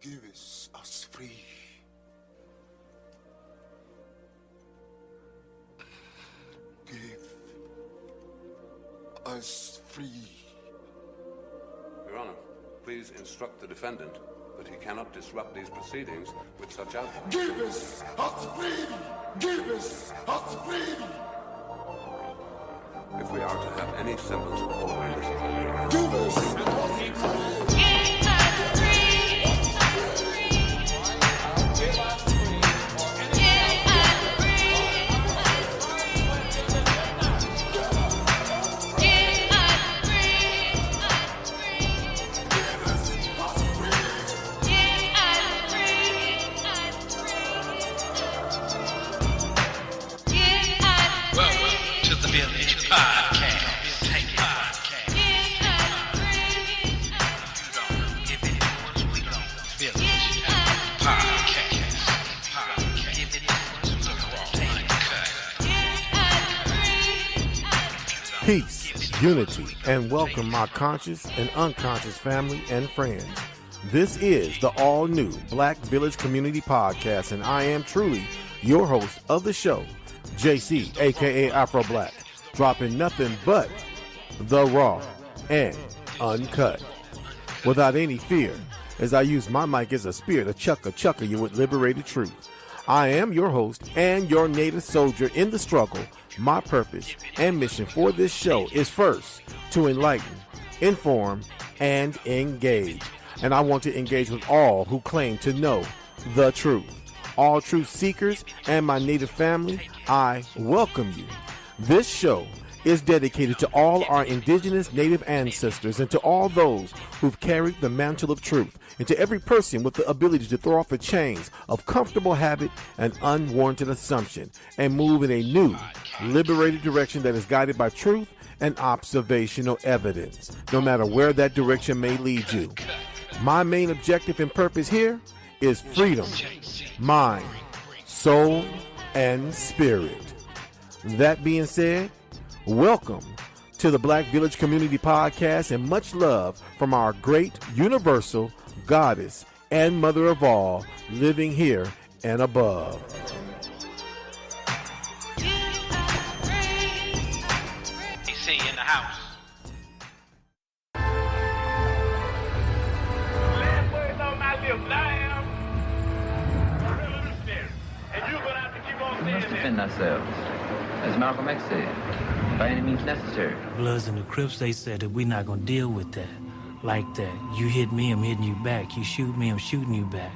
Give us free. Give us free. Your Honor, please instruct the defendant that he cannot disrupt these proceedings with such outbursts. Give us free. Give us free. If we are to have any semblance of order in this country, Give us free. Peace, unity, and welcome my conscious and unconscious family and friends. This is the all-new BlackVillage Community Podcast, and I am truly your host of the show, JC, aka Afro Black, dropping nothing but the raw and uncut, without any fear, as I use my mic as a spear to chucker you with liberated truth. I am your host and your native soldier in the struggle. My purpose and mission for this show is first to enlighten, inform, and engage. And I want to engage with all who claim to know the truth. All truth seekers and my native family, I welcome you. This show is dedicated to all our indigenous native ancestors and to all those who've carried the mantle of truth, and to every person with the ability to throw off the chains of comfortable habit and unwarranted assumption and move in a new, liberated direction that is guided by truth and observational evidence, no matter where that direction may lead you. My main objective and purpose here is freedom, mind, soul, and spirit. That being said, welcome to the BlackVillage Community Podcast, and much love from our great universal goddess and mother of all, living here and above. AC in the house. Last words on my lips, I am revolutionary. And you're going to have to keep on saying that. We must defend ourselves, as Malcolm X said, by any means necessary. Bloods and the Crips, they said that we're not going to deal with that like that. You hit me, I'm hitting you back. You shoot me, I'm shooting you back.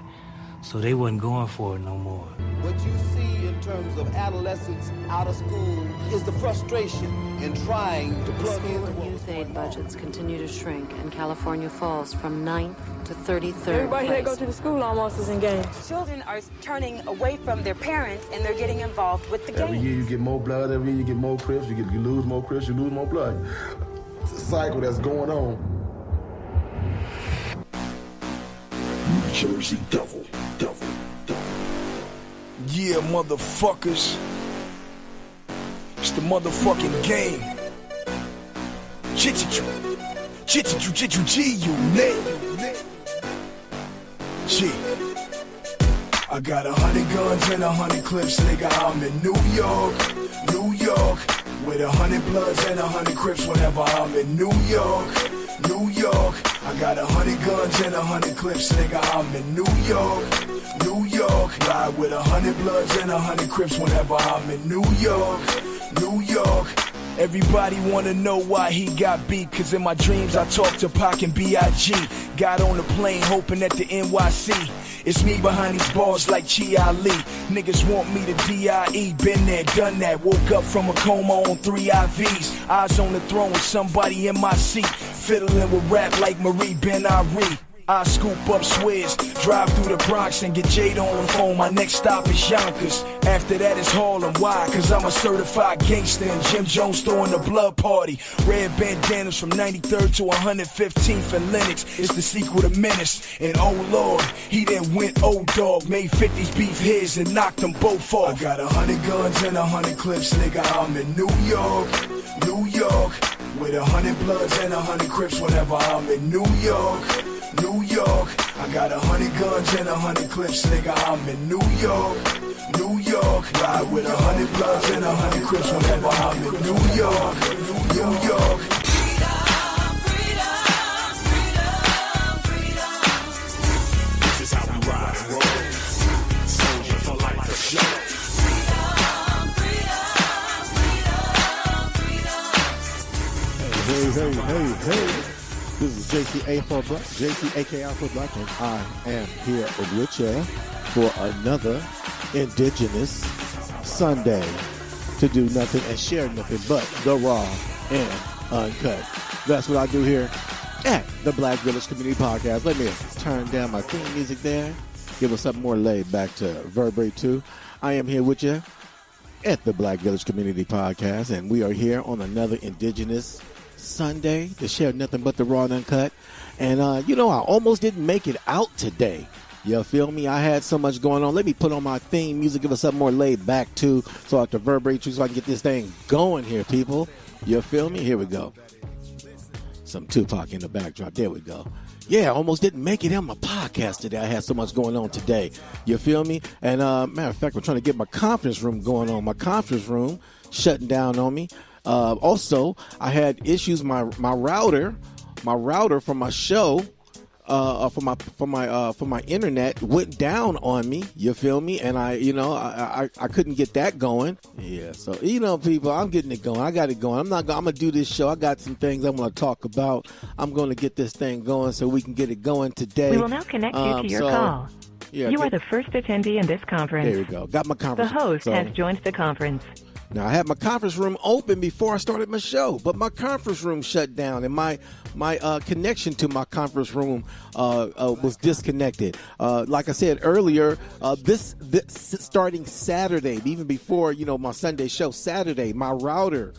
So they wasn't going for it no more. What you see in terms of adolescents out of school is the frustration in trying to plug in. School and youth aid budgets continue to shrink, and California falls from 9th to 33rd Everybody place. that go to the school almost is engaged. Children are turning away from their parents, and they're getting involved with the gang. Every year you get more blood, every year you get more Crips, you lose more Crips, you lose more blood. It's a cycle that's going on. New Jersey Devil. Yeah, motherfuckers. It's the motherfucking game. Chichichu, you name. G. I got 100 guns and 100 clips, nigga. I'm in New York, with 100 bloods and 100 Crips. Whenever I'm in New York. I got 100 guns and 100 clips, nigga. I'm in New York. Ride with 100 bloods and 100 Crips whenever I'm in New York. Everybody wanna know why he got beat, cause in my dreams I talked to Pac and B.I.G. Got on the plane hoping at the NYC. It's me behind these bars like Chi Ali. Niggas want me to D.I.E. Been there, done that. Woke up from a coma on 3 IVs. Eyes on the throne with somebody in my seat. Fiddling with rap like Marie Ben-Ari. I scoop up Swizz, drive through the Bronx and get Jade on the phone. My next stop is Yonkers. After that is Harlem. Why? Cause I'm a certified gangster and Jim Jones throwing the blood party. Red bandanas from 93rd to 115th and Lenox. It's the sequel to Menace. And oh Lord, he then went old dog. Made 50s beef his and knocked them both off. I got 100 guns and 100 clips, nigga. I'm in New York. With 100 bloods and 100 Crips whenever I'm in New York. I got 100 guns and 100 clips, nigga. I'm in New York. Ride with 100 bloods and 100 crips whenever I'm in New York. This is how we ride and roll. Soldier for life for sure. Hey. This is JC for Black, JC aka for Black, and I am here with you for another Indigenous Sunday to do nothing and share nothing but the raw and uncut. That's what I do here at the BlackVillage Community Podcast. Let me turn down my theme music there. Give us something more laid back to Vertebrate 2. I am here with you at the BlackVillage Community Podcast, and we are here on another Indigenous Sunday to share nothing but the raw and uncut. And I almost didn't make it out today. You feel me? I had so much going on. Let me put on my theme music, give us something more laid back too, so I have to reverberate so I can get this thing going here, people. You feel me? Here we go. Some Tupac in the backdrop. There we go. Yeah, I almost didn't make it on my podcast today. I had so much going on today. You feel me? And matter of fact, I'm trying to get my conference room going on. My conference room shutting down on me. Also, I had issues. My router from my show, for my internet went down on me. You feel me? And I couldn't get that going. Yeah. So people, I'm getting it going. I got it going. I'm gonna do this show. I got some things I want to talk about. I'm going to get this thing going so we can get it going today. We will now connect you to your call. Yeah, you are the first attendee in this conference. There we go. Got my conference. The host has joined the conference. Now, I had my conference room open before I started my show, but my conference room shut down, and my connection to my conference room was disconnected. Like I said earlier, this starting Saturday, even before my Sunday show, Saturday, my router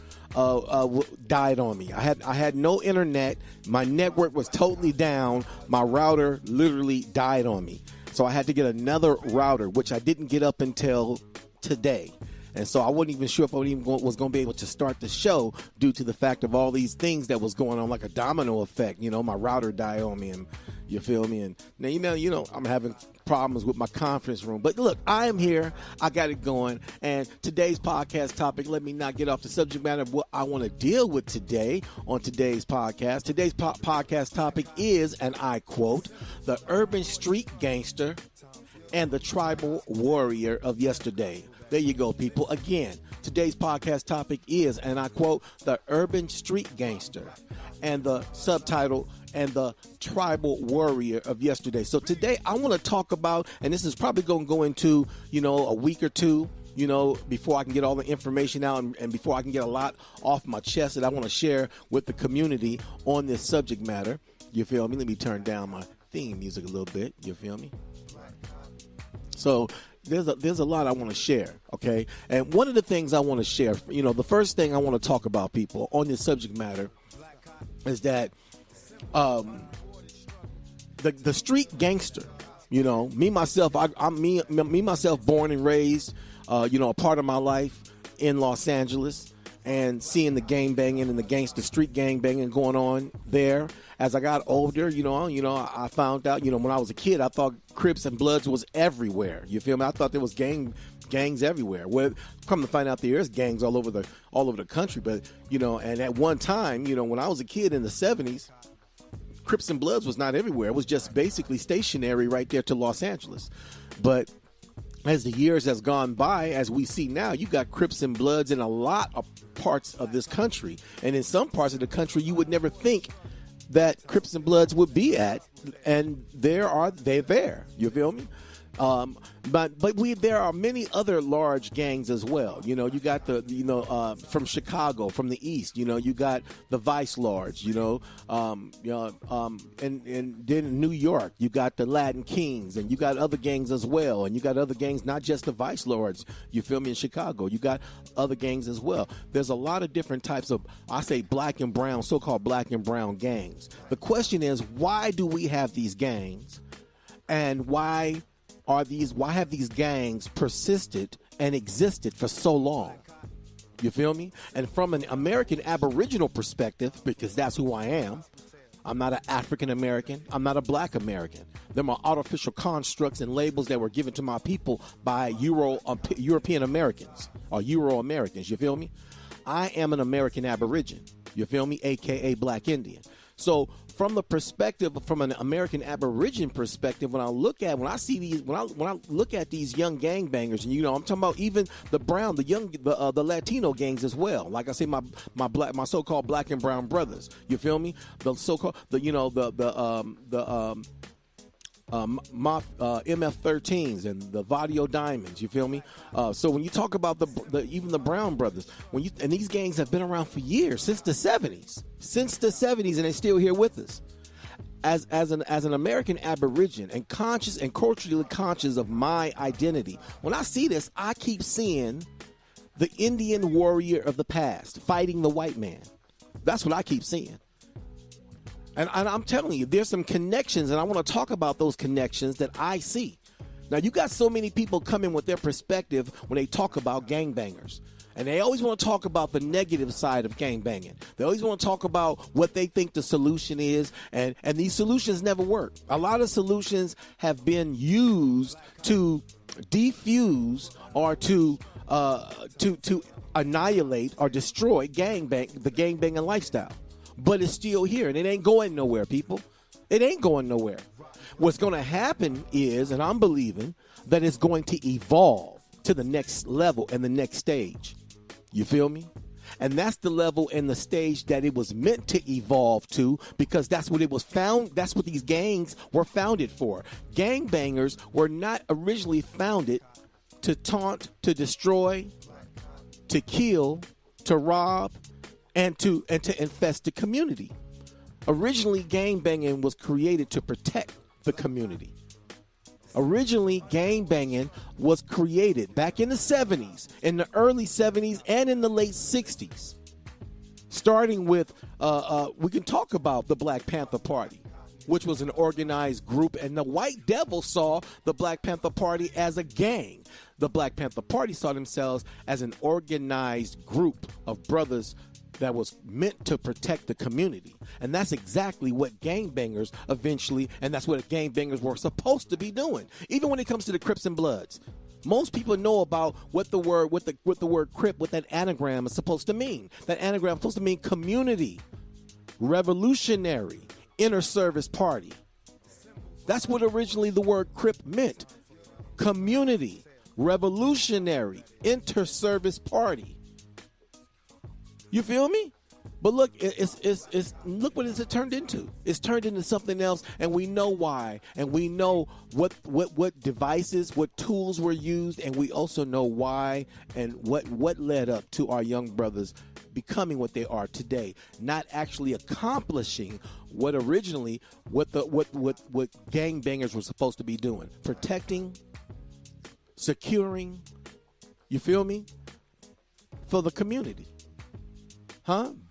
died on me. I had no internet. My network was totally down. My router literally died on me. So I had to get another router, which I didn't get up until today. And so I wasn't even sure if I was going to be able to start the show due to the fact of all these things that was going on, like a domino effect. My router died on me, and you feel me? And now, I'm having problems with my conference room. But look, I am here. I got it going. And today's podcast topic, let me not get off the subject matter of what I want to deal with today on today's podcast. Today's podcast topic is, and I quote, the urban street gangster and the tribal warrior of yesterday. There you go, people. Again, today's podcast topic is, and I quote, the urban street gangster, and the subtitle, and the tribal warrior of yesterday. So today I want to talk about, and this is probably going to go into, a week or two, before I can get all the information out and before I can get a lot off my chest that I want to share with the community on this subject matter. You feel me? Let me turn down my theme music a little bit. You feel me? So there's a lot I want to share, okay? And one of the things I want to share, the first thing I want to talk about, people, on this subject matter is that the street gangster, me myself, I'm myself born and raised, a part of my life in Los Angeles, and seeing the gang banging and the street gang banging going on there. As I got older, I found out, when I was a kid, I thought Crips and Bloods was everywhere. You feel me? I thought there was gangs everywhere. Well, come to find out there's gangs all over the country. But, and at one time, when I was a kid in the 70s, Crips and Bloods was not everywhere. It was just basically stationary right there to Los Angeles. But as the years has gone by, as we see now, you got Crips and Bloods in a lot of parts of this country. And in some parts of the country, you would never think that Crips and Bloods would be at, and they're there. You feel me? But there are many other large gangs as well. You got from Chicago, from the East, you got the Vice Lords, and then in New York, you got the Latin Kings, and you got other gangs as well. And you got other gangs, not just the Vice Lords, you feel me, in Chicago. You got other gangs as well. There's a lot of different types of, I say black and brown, so-called black and brown gangs. The question is, why do we have these gangs? And why have these gangs persisted and existed for so long? You feel me? And from an American Aboriginal perspective, because that's who I am, I'm not an African American. I'm not a Black American. They're my artificial constructs and labels that were given to my people by European Americans or Euro Americans. You feel me? I am an American Aborigine. You feel me? AKA Black Indian. So from the perspective, from an American Aborigine perspective, when I look at these young gangbangers, and I'm talking about even the brown, the Latino gangs as well. Like I say, my so-called black and brown brothers. You feel me? The so-called MF13s and the Vadio Diamonds, you feel me? So when you talk about even the Brown brothers, and these gangs have been around for years, since the 70s, and they're still here with us. As an American Aborigine and conscious and culturally conscious of my identity, when I see this, I keep seeing the Indian warrior of the past fighting the white man. That's what I keep seeing. And I'm telling you, there's some connections, and I want to talk about those connections that I see. Now, you got so many people coming with their perspective when they talk about gangbangers. And they always want to talk about the negative side of gangbanging. They always want to talk about what they think the solution is, and these solutions never work. A lot of solutions have been used to defuse or to annihilate or destroy the gangbanging lifestyle. But it's still here, and it ain't going nowhere, people. It ain't going nowhere. What's going to happen is, and I'm believing, that it's going to evolve to the next level and the next stage. You feel me? And that's the level and the stage that it was meant to evolve to, because that's what it was found. That's what these gangs were founded for. Gangbangers were not originally founded to taunt, to destroy, to kill, to rob, and to infest the community. Originally, gangbanging was created to protect the community. Originally, gangbanging was created back in the 70s, in the early 70s, and in the late 60s. Starting with, we can talk about the Black Panther Party, which was an organized group, and the White Devil saw the Black Panther Party as a gang. The Black Panther Party saw themselves as an organized group of brothers that was meant to protect the community. And that's exactly what gangbangers eventually, and that's what gangbangers were supposed to be doing. Even when it comes to the Crips and Bloods, most people know about what the word Crip, what that anagram is supposed to mean. That anagram is supposed to mean community, revolutionary, inner service party. That's what originally the word Crip meant. Community, revolutionary, inter-service party. You feel me? But look, look what it's turned into. It's turned into something else, and we know why, and we know what devices, what tools were used, and we also know why and what led up to our young brothers becoming what they are today, not actually accomplishing what gangbangers were supposed to be doing, protecting, securing. You feel me? For the community.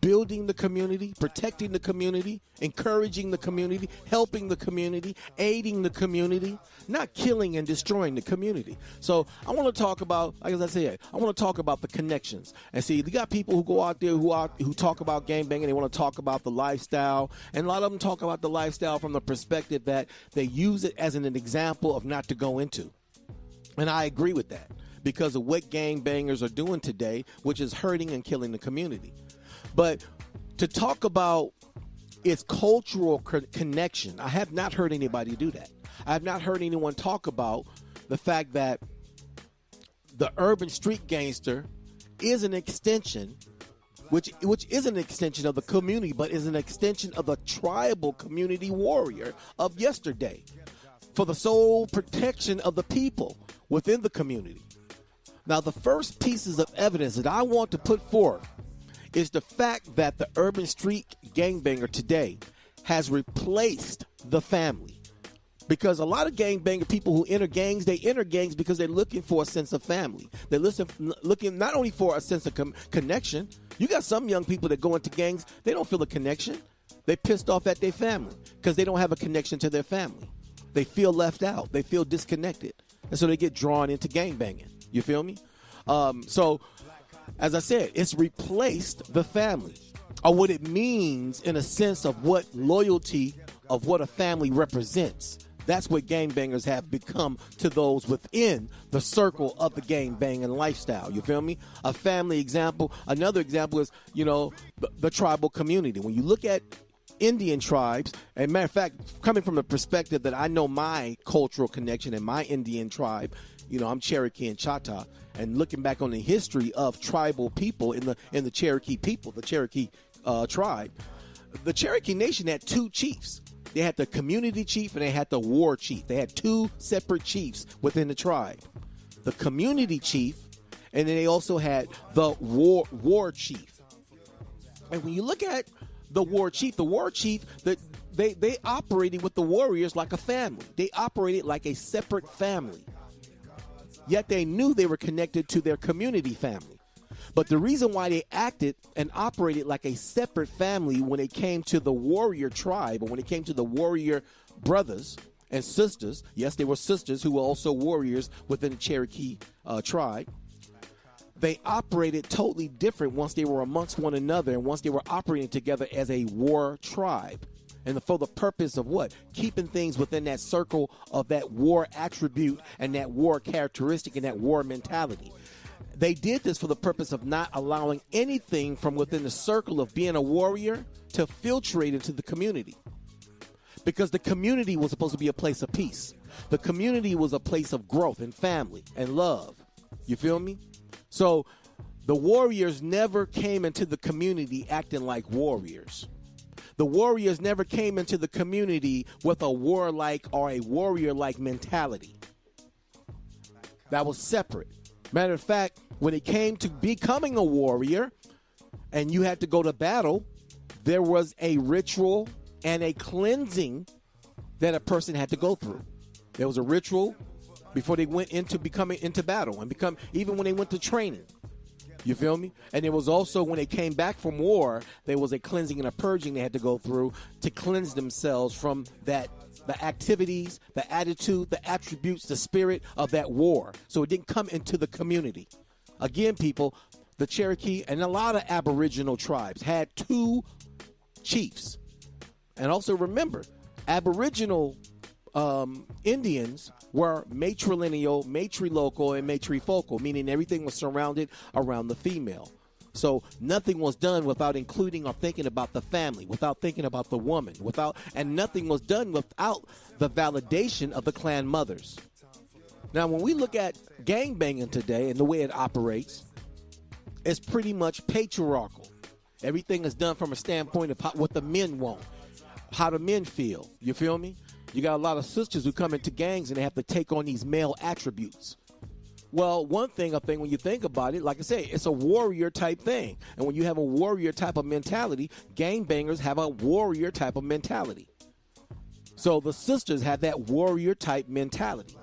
Building the community, protecting the community, encouraging the community, helping the community, aiding the community, not killing and destroying the community. So I want to talk about, like as I said, I want to talk about the connections. And see, you got people who go out there who talk about gangbanging. They want to talk about the lifestyle, and a lot of them talk about the lifestyle from the perspective that they use it as an example of not to go into. And I agree with that because of what gangbangers are doing today, which is hurting and killing the community. But to talk about its cultural connection, I have not heard anybody do that. I have not heard anyone talk about the fact that the urban street gangster is an extension, which is an extension of the community, but is an extension of the tribal community warrior of yesterday for the sole protection of the people within the community. Now, the first pieces of evidence that I want to put forth is the fact that the urban street gangbanger today has replaced the family. Because a lot of gangbanger people who enter gangs, they enter gangs because they're looking for a sense of family. They're looking not only for a sense of connection. You got some young people that go into gangs, they don't feel a connection. They're pissed off at their family because they don't have a connection to their family. They feel left out. They feel disconnected. And so they get drawn into gangbanging. You feel me? So, as I said, it's replaced the family. or what it means in a sense of what loyalty of what a family represents. That's what gangbangers have become to those within the circle of the gangbanging lifestyle. You feel me? A family example. Another example is, the tribal community. When you look at Indian tribes, and matter of fact, coming from the perspective that I know my cultural connection and my Indian tribe, I'm Cherokee and Choctaw, and looking back on the history of tribal people in the Cherokee people, the Cherokee tribe, the Cherokee Nation had two chiefs. They had the community chief and they had the war chief. They had two separate chiefs within the tribe. The community chief, and then they also had the war chief. And when you look at the war chief, they operated with the warriors like a family. They operated like a separate family. Yet they knew they were connected to their community family. But the reason why they acted and operated like a separate family when it came to the warrior tribe, or when it came to the warrior brothers and sisters, yes, they were sisters who were also warriors within the Cherokee tribe, they operated totally different once they were amongst one another and once they were operating together as a war tribe. And for the purpose of what? Keeping things within that circle of that war attribute and that war characteristic and that war mentality. They did this for the purpose of not allowing anything from within the circle of being a warrior to filtrate into the community. Because the community was supposed to be a place of peace. The community was a place of growth and family and love. You feel me? So the warriors never came into the community acting like warriors. The warriors never came into the community with a warlike or a warrior-like mentality. That was separate. Matter of fact, when it came to becoming a warrior and you had to go to battle, there was a ritual and a cleansing that a person had to go through. There was a ritual before they went into becoming into battle and even when they went to training. You feel me? And there was also, when they came back from war, there was a cleansing and a purging they had to go through to cleanse themselves from that, the activities, the attitude, the attributes, the spirit of that war. So it didn't come into the community. Again, people, the Cherokee and a lot of Aboriginal tribes had two chiefs. And also remember, Aboriginal Indians were matrilineal, matrilocal, and matrifocal, meaning everything was surrounded around the female. So nothing was done without including or thinking about the family, without thinking about the woman, and nothing was done without the validation of the clan mothers. Now, when we look at gangbanging today and the way it operates, it's pretty much patriarchal. Everything is done from a standpoint of what the men want, how the men feel. You feel me? You got a lot of sisters who come into gangs and they have to take on these male attributes. Well, one thing I think when you think about it, like I say, it's a warrior type thing. And when you have a warrior type of mentality, gangbangers have a warrior type of mentality. So the sisters have that warrior type mentality.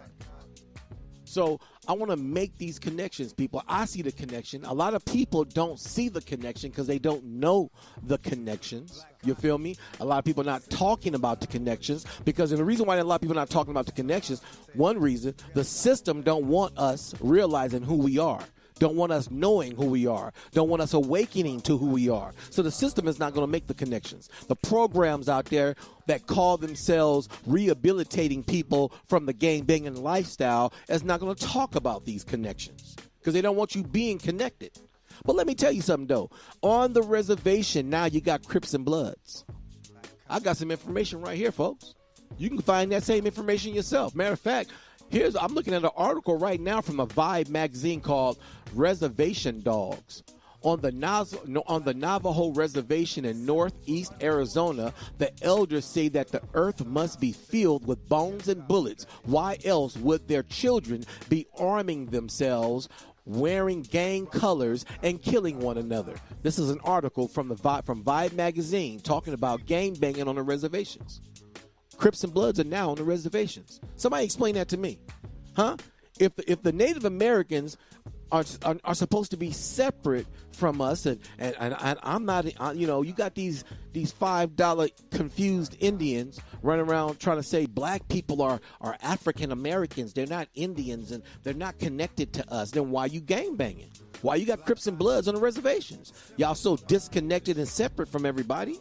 So I want to make these connections, people. I see the connection. A lot of people don't see the connection because they don't know the connections. You feel me? A lot of people are not talking about the connections because, and the reason why a lot of people are not talking about the connections, one reason, the system don't want us realizing who we are. Don't want us knowing who we are. Don't want us awakening to who we are. So the system is not going to make the connections. The programs out there that call themselves rehabilitating people from the gangbanging lifestyle is not going to talk about these connections because they don't want you being connected. But let me tell you something, though. On the reservation, now you got Crips and Bloods. I got some information right here, folks. You can find that same information yourself. Matter of fact, I'm looking at an article right now from a Vibe magazine called Reservation Dogs. On the Navajo Reservation in northeast Arizona, the elders say that the earth must be filled with bones and bullets. Why else would their children be arming themselves, wearing gang colors, and killing one another? This is an article from Vibe magazine talking about gang banging on the reservations. Crips and Bloods are now on the reservations. Somebody explain that to me. Huh? If the Native Americans are supposed to be separate from us, and I'm not, you got these $5 confused Indians running around trying to say black people are African Americans. They're not Indians and they're not connected to us. Then why you gang banging? Why you got Crips and Bloods on the reservations? Y'all so disconnected and separate from everybody.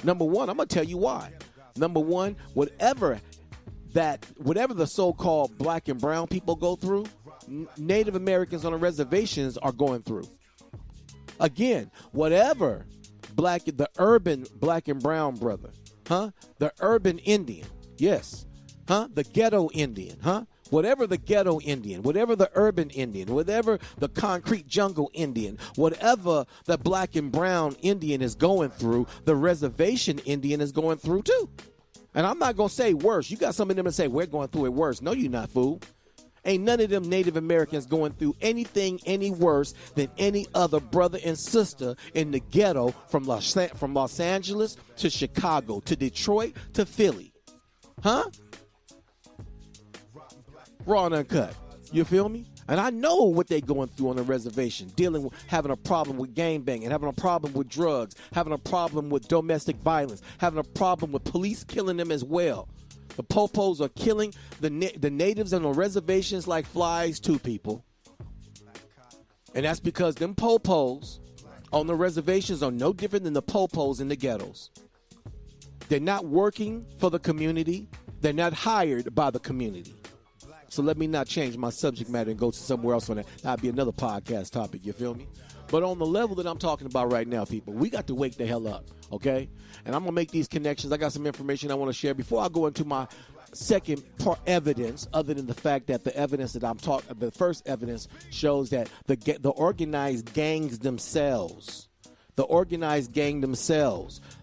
Number one, I'm going to tell you why. Number one, whatever the so-called black and brown people go through, Native Americans on the reservations are going through. Again, whatever the urban black and brown brother, the urban Indian, yes, the ghetto Indian, whatever the ghetto Indian, whatever the urban Indian, whatever the concrete jungle Indian, whatever the black and brown Indian is going through, the reservation Indian is going through too. And I'm not going to say worse. You got some of them that say, we're going through it worse. No, you're not, fool. Ain't none of them Native Americans going through anything any worse than any other brother and sister in the ghetto from Los Angeles to Chicago to Detroit to Philly. Raw and uncut. You feel me? And I know what they going through on the reservation, dealing with having a problem with gangbanging, having a problem with drugs, having a problem with domestic violence, having a problem with police killing them as well. The popos are killing the natives on the reservations like flies too, people. And that's because them popos on the reservations are no different than the popos in the ghettos. They're not working for the community. They're not hired by the community. So let me not change my subject matter and go to somewhere else on that. That'll be another podcast topic, you feel me? But on the level that I'm talking about right now, people, we got to wake the hell up, okay? And I'm going to make these connections. I got some information I want to share before I go into my second part evidence, other than the fact that the evidence that I'm talking, the first evidence shows that the organized gangs themselves,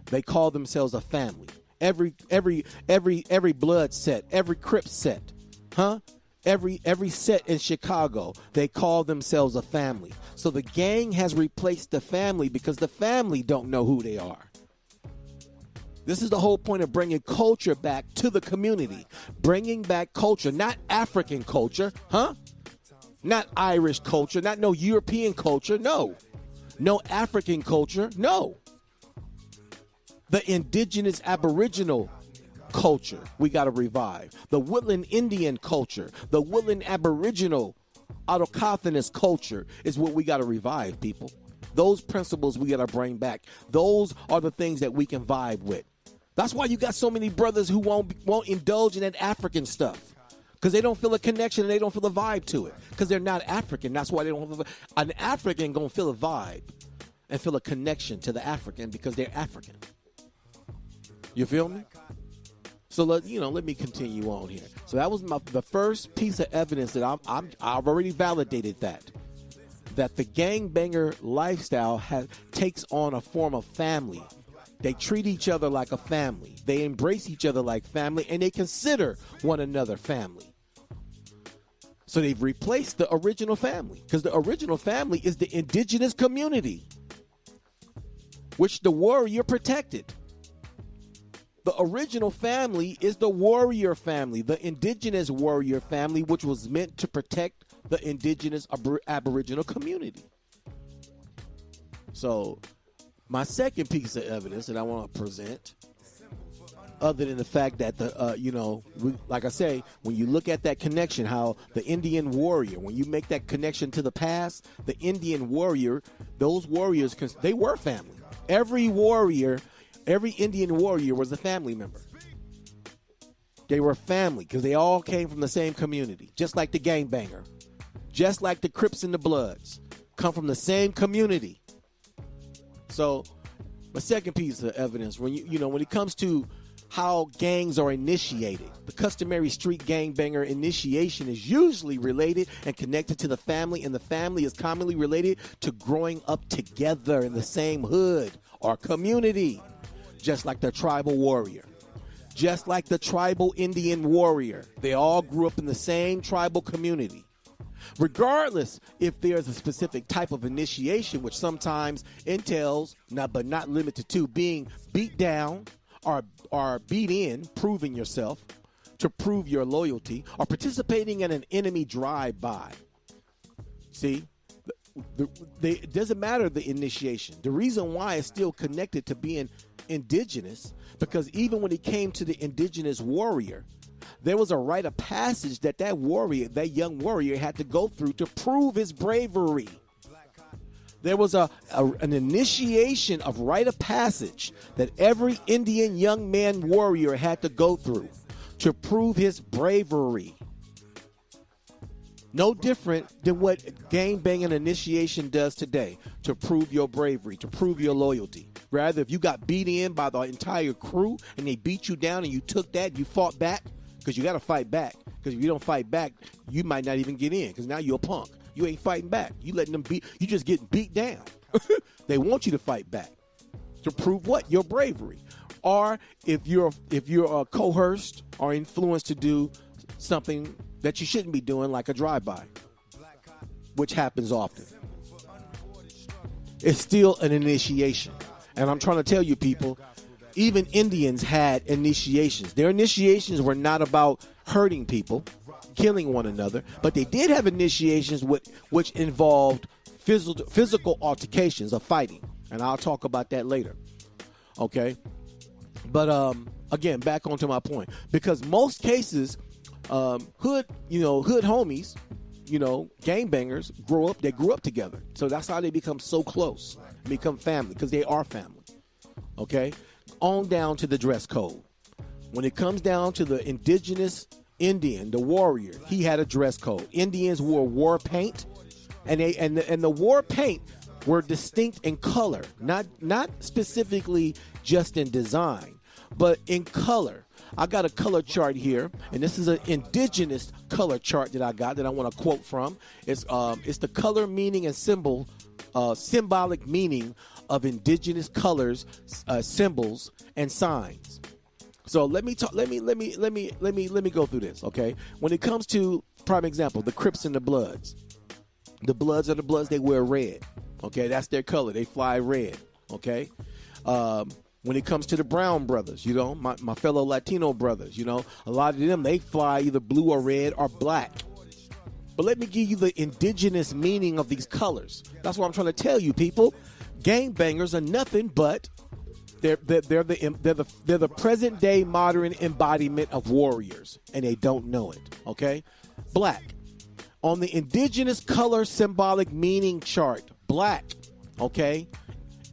they call themselves a family. Every blood set, every Crip set, Every set in Chicago, they call themselves a family. So the gang has replaced the family because the family don't know who they are. This is the whole point of bringing culture back to the community. Bringing back culture, not African culture, Not Irish culture, not no European culture, no. No African culture, no. The indigenous Aboriginal culture we got to revive. The woodland Indian culture, the woodland Aboriginal autochthonous culture is what we got to revive, people. Those principles we got to bring back. Those are the things that we can vibe with. That's why you got so many brothers who won't indulge in that African stuff, because they don't feel a connection and they don't feel a vibe to it, because they're not African. That's why they don't feel an African gonna feel a vibe and feel a connection to the African because they're African. You feel me? So let me continue on here. So that was the first piece of evidence that I've already validated that the gangbanger lifestyle takes on a form of family. They treat each other like a family. They embrace each other like family, and they consider one another family. So they've replaced the original family, because the original family is the indigenous community, which the warrior protected. The original family is the warrior family, the indigenous warrior family, which was meant to protect the indigenous Aboriginal community. So my second piece of evidence that I want to present, other than the fact that like I say, when you look at that connection, how the Indian warrior, when you make that connection to the past, the Indian warrior, those warriors, they were family. Every Indian warrior was a family member. They were family because they all came from the same community, just like the gangbanger, just like the Crips and the Bloods come from the same community. So my second piece of evidence, when when it comes to how gangs are initiated, the customary street gangbanger initiation is usually related and connected to the family, and the family is commonly related to growing up together in the same hood or community. Just like the tribal warrior, just like the tribal Indian warrior. They all grew up in the same tribal community. Regardless if there's a specific type of initiation, which sometimes entails, but not limited to, being beat down or beat in, proving yourself to prove your loyalty, or participating in an enemy drive-by. See? It doesn't matter the initiation. The reason why it's still connected to being indigenous, because even when it came to the indigenous warrior, there was a rite of passage that young warrior had to go through to prove his bravery. There was an initiation of rite of passage that every Indian young man warrior had to go through to prove his bravery. No different than what gangbanging initiation does today, to prove your bravery, to prove your loyalty. Rather, if you got beat in by the entire crew and they beat you down and you took that, you fought back, because you got to fight back. Because if you don't fight back, you might not even get in, because now you're a punk. You ain't fighting back. You letting them beat. You just getting beat down. They want you to fight back to prove what? Your bravery. Or if you're coerced or influenced to do something that you shouldn't be doing, like a drive-by, which happens often. It's still an initiation. And I'm trying to tell you, people, even Indians had initiations. Their initiations were not about hurting people, killing one another, but they did have initiations which involved physical altercations of fighting, and I'll talk about that later. Okay, but again, back onto my point, because most cases, hood homies, gangbangers they grew up together, so that's how they become so close, become family, because they are family. Okay, on down to the dress code. When it comes down to the indigenous Indian, the warrior, he had a dress code. Indians wore war paint, and the war paint were distinct in color, not specifically just in design, but in color. I got a color chart here, and this is an indigenous color chart that I got that I want to quote from. It's the color meaning and symbolic meaning of indigenous colors, symbols, and signs. So let me go through this, okay? When it comes to prime example, the Crips and the Bloods. The Bloods are the Bloods, they wear red. Okay, that's their color. They fly red. Okay. When it comes to the Brown brothers, my fellow Latino brothers, a lot of them, they fly either blue or red or black. But let me give you the indigenous meaning of these colors. That's what I'm trying to tell you, people. Gangbangers are nothing but they're the present day modern embodiment of warriors, and they don't know it. Okay, black on the indigenous color symbolic meaning chart. Black, okay,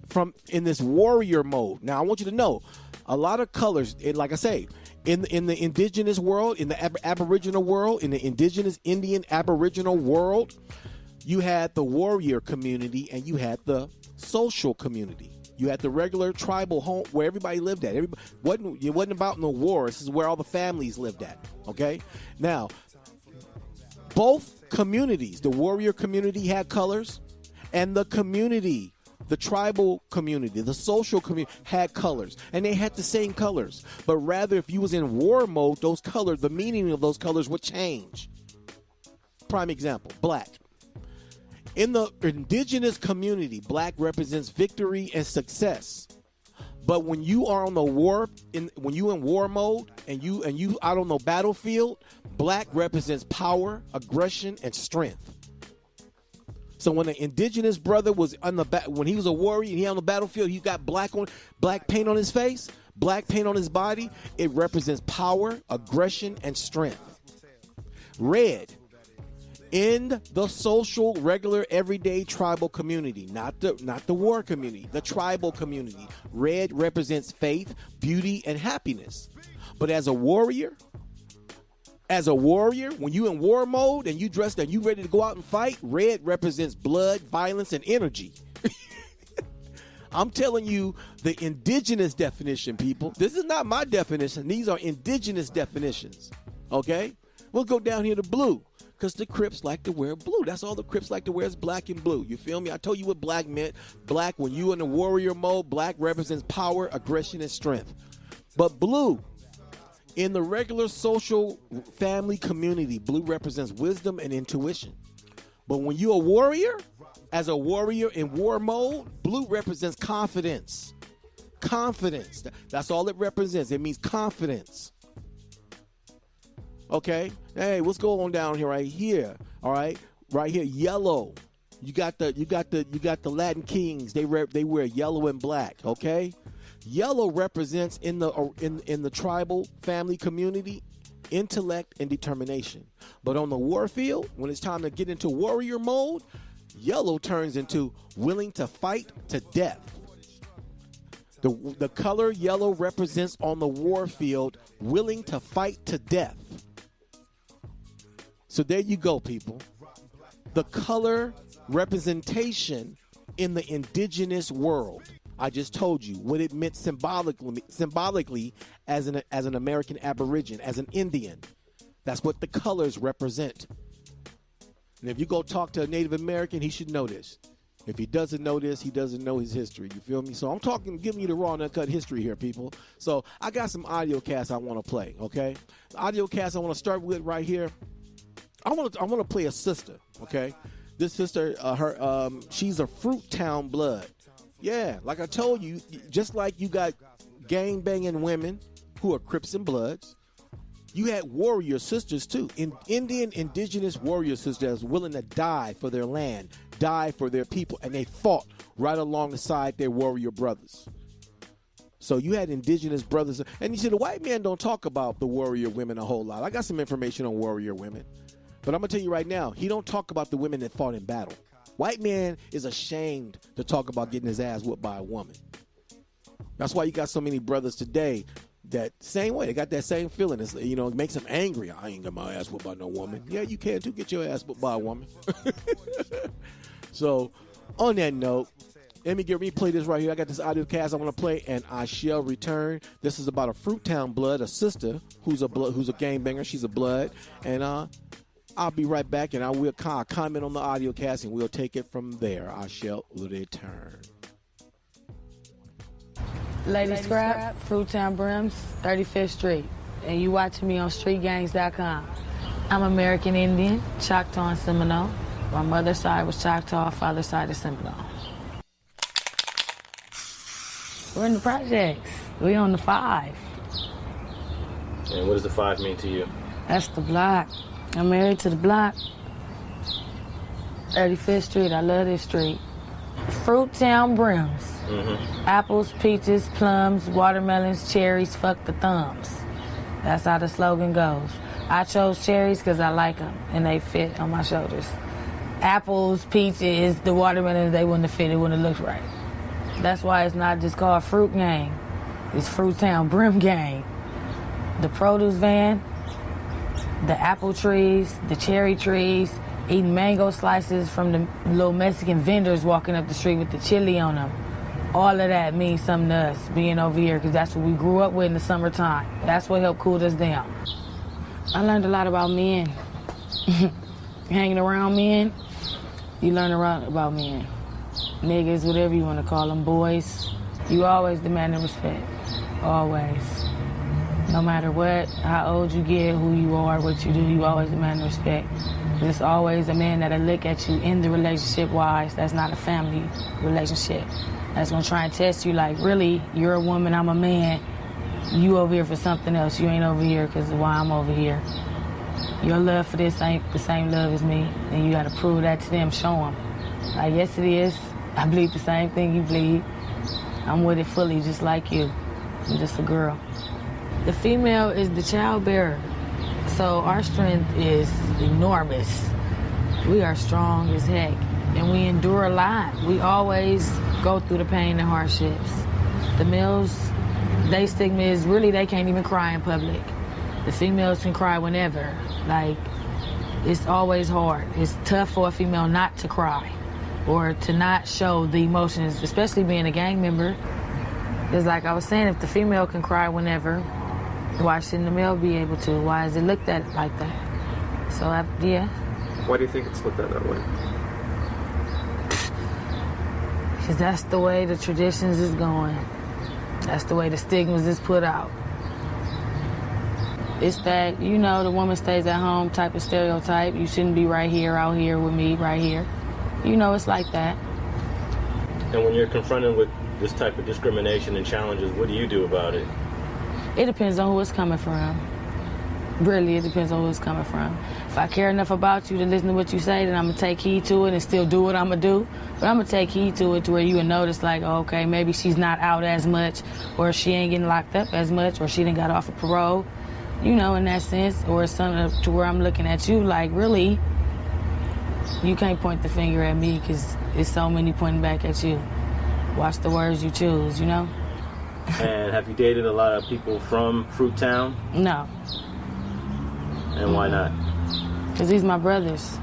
from in this warrior mode. Now I want you to know a lot of colors. Like I say, in the indigenous world, in the Aboriginal world, in the indigenous Indian Aboriginal world, you had the warrior community and you had the social community. You had the regular tribal home where everybody lived at. It wasn't about no war. This is where all the families lived at. Okay? Now, both communities, the warrior community had colors, and the community, the tribal community, the social community had colors. And they had the same colors. But rather, if you was in war mode, those colors, the meaning of those colors would change. Prime example, black. In the indigenous community, black represents victory and success. But when you are on the when you in war mode and you out on the battlefield, black represents power, aggression, and strength. So when the indigenous brother was when he was a warrior and he on the battlefield, he got black paint on his face, black paint on his body. It represents power, aggression, and strength. Red. In the social, regular, everyday tribal community, not the war community, the tribal community, red represents faith, beauty, and happiness. But as a warrior, when you in war mode and you dressed and you ready to go out and fight, red represents blood, violence, and energy. I'm telling you the indigenous definition, people. This is not my definition. These are indigenous definitions. Okay? We'll go down here to blue. Because the Crips like to wear blue. That's all the Crips like to wear is black and blue. You feel me? I told you what black meant. Black, when you in the warrior mode, black represents power, aggression, and strength. But blue, in the regular social family community, blue represents wisdom and intuition. But when you're a warrior, as a warrior in war mode, blue represents confidence. Confidence. That's all it represents. It means confidence. Okay, hey, what's going on down here? Right here, all right, right here, yellow. You got the Latin kings. They wear yellow and black. Okay, yellow represents in the tribal family community intellect and determination. But on the war field, when it's time to get into warrior mode, Yellow turns into willing to fight to death. The color yellow represents on the war field willing to fight to death. So there you go, people. The color representation in the indigenous world. I just told you what it meant symbolically as an American Aborigine, as an Indian. That's what the colors represent. And if you go talk to a Native American, he should know this. If he doesn't know this, he doesn't know his history. You feel me? So I'm giving you the raw and uncut history here, people. So I got some audio casts I want to play, okay? The audio cast I want to start with right here. I want to play a sister, okay? This sister, she's a Fruittown blood. Yeah, like I told you, just like you got gang-banging women who are Crips and Bloods, you had warrior sisters, too. Indian indigenous warrior sisters willing to die for their land, die for their people, and they fought right alongside their warrior brothers. So you had indigenous brothers. And you see, the white man don't talk about the warrior women a whole lot. I got some information on warrior women. But I'm going to tell you right now, he don't talk about the women that fought in battle. White man is ashamed to talk about getting his ass whooped by a woman. That's why you got so many brothers today that same way. They got that same feeling. It's, it makes them angry. I ain't got my ass whooped by no woman. Yeah, you can too. Get your ass whooped by a woman. So, on that note, let me play this right here. I got this audio cast I want to play, and I shall return. This is about a Fruittown blood, a sister who's a gangbanger. She's a blood, and I'll be right back, and I will comment on the audio cast, and we'll take it from there. I shall return. Lady Scrap, Fruittown Brims, 35th Street, and you watching me on StreetGangster.com. I'm American Indian, Choctaw and Seminole. My mother's side was Choctaw, father's side is Seminole. We're in the projects. We on the 5. And what does the 5 mean to you? That's the block. I'm married to the block. 35th Street, I love this street. Fruittown Brims. Mm-hmm. Apples, peaches, plums, watermelons, cherries, fuck the thumbs. That's how the slogan goes. I chose cherries because I like them and they fit on my shoulders. Apples, peaches, the watermelons, they wouldn't have fit, it wouldn't have looked right. That's why it's not just called Fruit Gang. It's Fruittown Brim Gang. The produce van, the apple trees, the cherry trees, eating mango slices from the little Mexican vendors walking up the street with the chili on them. All of that means something to us, being over here, because that's what we grew up with in the summertime. That's what helped cool us down. I learned a lot about men. Hanging around men, you learn a lot about men. Niggas, whatever you want to call them, boys. You always demand respect. Always. No matter what, how old you get, who you are, what you do, you always demand respect. There's always a man that'll look at you in the relationship-wise. That's not a family relationship. That's going to try and test you like, really, you're a woman, I'm a man. You over here for something else. You ain't over here because of why I'm over here. Your love for this ain't the same love as me. And you got to prove that to them, show them. Like, yes, it is. I bleed the same thing you bleed. I'm with it fully, just like you. I'm just a girl. The female is the child bearer. So our strength is enormous. We are strong as heck. And we endure a lot. We always go through the pain and hardships. The males, they stigma is really they can't even cry in public. The females can cry whenever. Like, it's always hard. It's tough for a female not to cry or to not show the emotions, especially being a gang member. It's like I was saying, if the female can cry whenever, why shouldn't the male be able to? Why is it looked at like that? So, yeah. Why do you think it's looked at that way? Because that's the way the traditions is going. That's the way the stigmas is put out. It's that, the woman stays at home type of stereotype. You shouldn't be right here, out here with me, right here. It's like that. And when you're confronted with this type of discrimination and challenges, what do you do about it? It depends on who it's coming from. Really, it depends on who it's coming from. If I care enough about you to listen to what you say, then I'm going to take heed to it and still do what I'm going to do. But I'm going to take heed to it to where you will notice, like, okay, maybe she's not out as much, or she ain't getting locked up as much, or she didn't got off of parole, in that sense. Or it's something to where I'm looking at you like, really, You can't point the finger at me because it's so many pointing back at you. Watch the words you choose, you know? And have you dated a lot of people from Fruittown? No. And why not? Because these my brothers.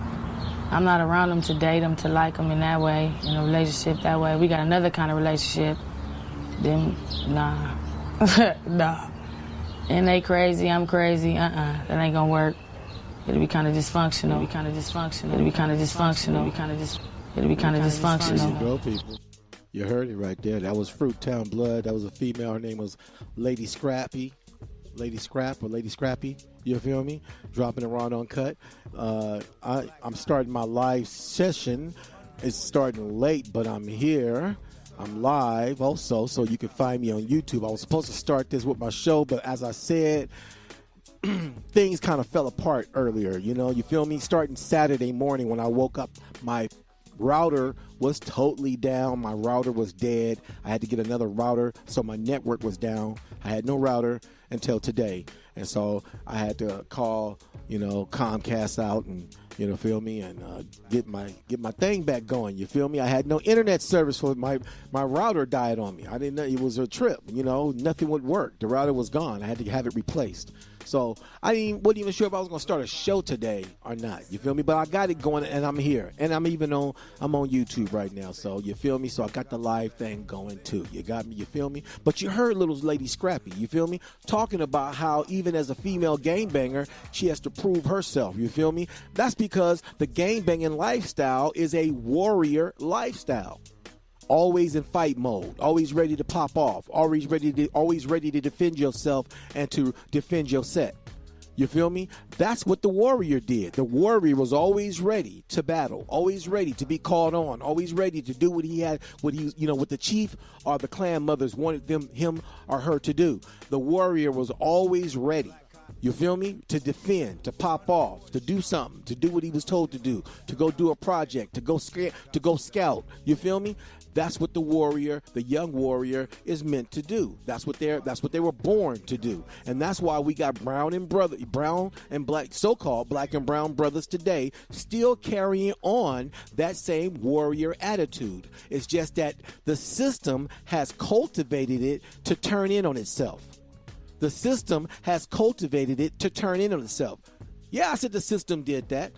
I'm not around them to date them, to like them in that way, in a relationship that way. We got another kind of relationship. Then, nah. Nah. And they crazy, I'm crazy. That ain't gonna work. It'll be kind of dysfunctional. It'll be kind of dysfunctional. It'll be kind of dysfunctional. It'll be kind of dysfunctional. Bro, people. You heard it right there. That was Fruittown Blood. That was a female. Her name was Lady Scrappy. Lady Scrap or Lady Scrappy. You feel me? Dropping it raw uncut. I'm starting my live session. It's starting late, but I'm here. I'm live also, so you can find me on YouTube. I was supposed to start this with my show, but as I said, things kind of fell apart earlier. You know, you feel me? Starting Saturday morning when I woke up, my router was totally down. My router was dead. I had to get another router, so my network was down. I had no router until today, and so I had to call, you know, Comcast out and, you know, feel me, and get my thing back going. You feel me? I had no internet service for my router died on me. I didn't know it was a trip. You know, nothing would work. The router was gone. I had to have it replaced. So I wasn't even sure if I was gonna start a show today or not. You feel me? But I got it going, and I'm here, and I'm on YouTube right now. So you feel me? So I got the live thing going too. You got me? You feel me? But you heard little Lady Scrappy. You feel me? Talking about how even as a female gangbanger, she has to prove herself. You feel me? That's because the gangbanging lifestyle is a warrior lifestyle. Always in fight mode, always ready to pop off, always ready to defend yourself and to defend your set. You feel me? That's what the warrior did. The warrior was always ready to battle, always ready to be called on, always ready to do what the chief or the clan mothers wanted him or her to do. The warrior was always ready. You feel me? To defend, to pop off, to do something, to do what he was told to do, to go do a project, to go scout. You feel me? That's what the warrior, the young warrior, is meant to do. That's what they were born to do. And that's why we got brown and black, so-called black and brown brothers today still carrying on that same warrior attitude. It's just that the system has cultivated it to turn in on itself. The system has cultivated it to turn in on itself. Yeah, I said the system did that.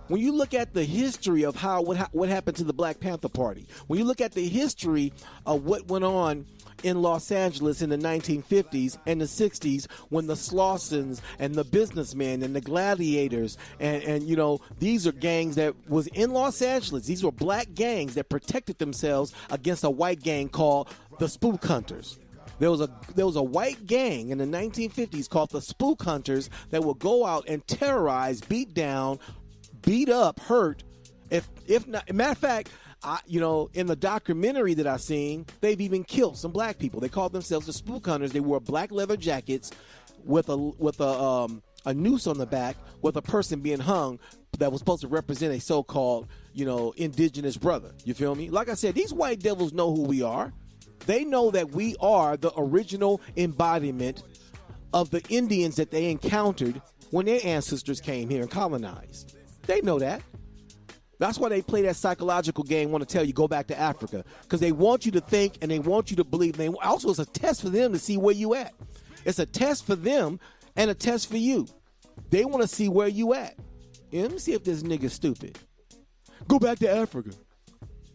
When you look at the history of what happened to the Black Panther Party, when you look at the history of what went on in Los Angeles in the 1950s and the 60s, when the Slaussons and the businessmen and the gladiators and you know, these are gangs that was in Los Angeles. These were black gangs that protected themselves against a white gang called the Spook Hunters. There was a white gang in the 1950s called the Spook Hunters that would go out and terrorize, beat down, beat up, hurt. If not, matter of fact, in the documentary that I've seen, they've even killed some black people. They called themselves the Spook Hunters. They wore black leather jackets with a noose on the back with a person being hung that was supposed to represent a so-called, indigenous brother. You feel me? Like I said, these white devils know who we are. They know that we are the original embodiment of the Indians that they encountered when their ancestors came here and colonized. They know that. That's why they play that psychological game, want to tell you, go back to Africa. Because they want you to think and they want you to believe. And also, it's a test for them to see where you at. It's a test for them and a test for you. They want to see where you at. Let me see if this nigga's stupid. Go back to Africa.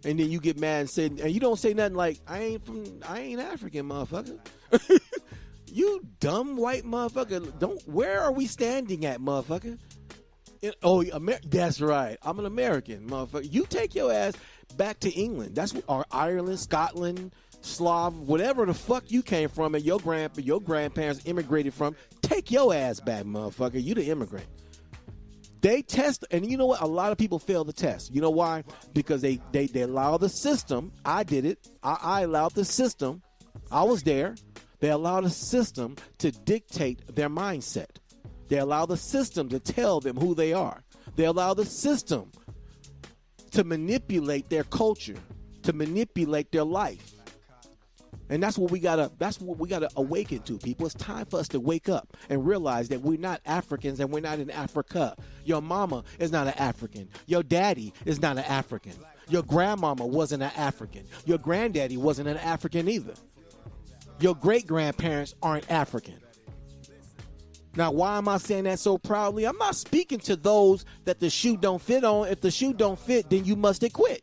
And then you get mad and say, and you don't say nothing like, I ain't African, motherfucker. You dumb white motherfucker. Where are we standing at, motherfucker? That's right. I'm an American, motherfucker. You take your ass back to England. That's or Ireland, Scotland, Slav, whatever the fuck you came from and your grandparents immigrated from. Take your ass back, motherfucker. You the immigrant. They test, and you know what? A lot of people fail the test. You know why? Because they allow the system. I did it. I allowed the system. I was there. They allow the system to dictate their mindset. They allow the system to tell them who they are. They allow the system to manipulate their culture, to manipulate their life. And that's what we gotta awaken to, people. It's time for us to wake up and realize that we're not Africans and we're not in Africa. Your mama is not an African. Your daddy is not an African. Your grandmama wasn't an African. Your granddaddy wasn't an African either. Your great-grandparents aren't African. Now, why am I saying that so proudly? I'm not speaking to those that the shoe don't fit on. If the shoe don't fit, then you must quit.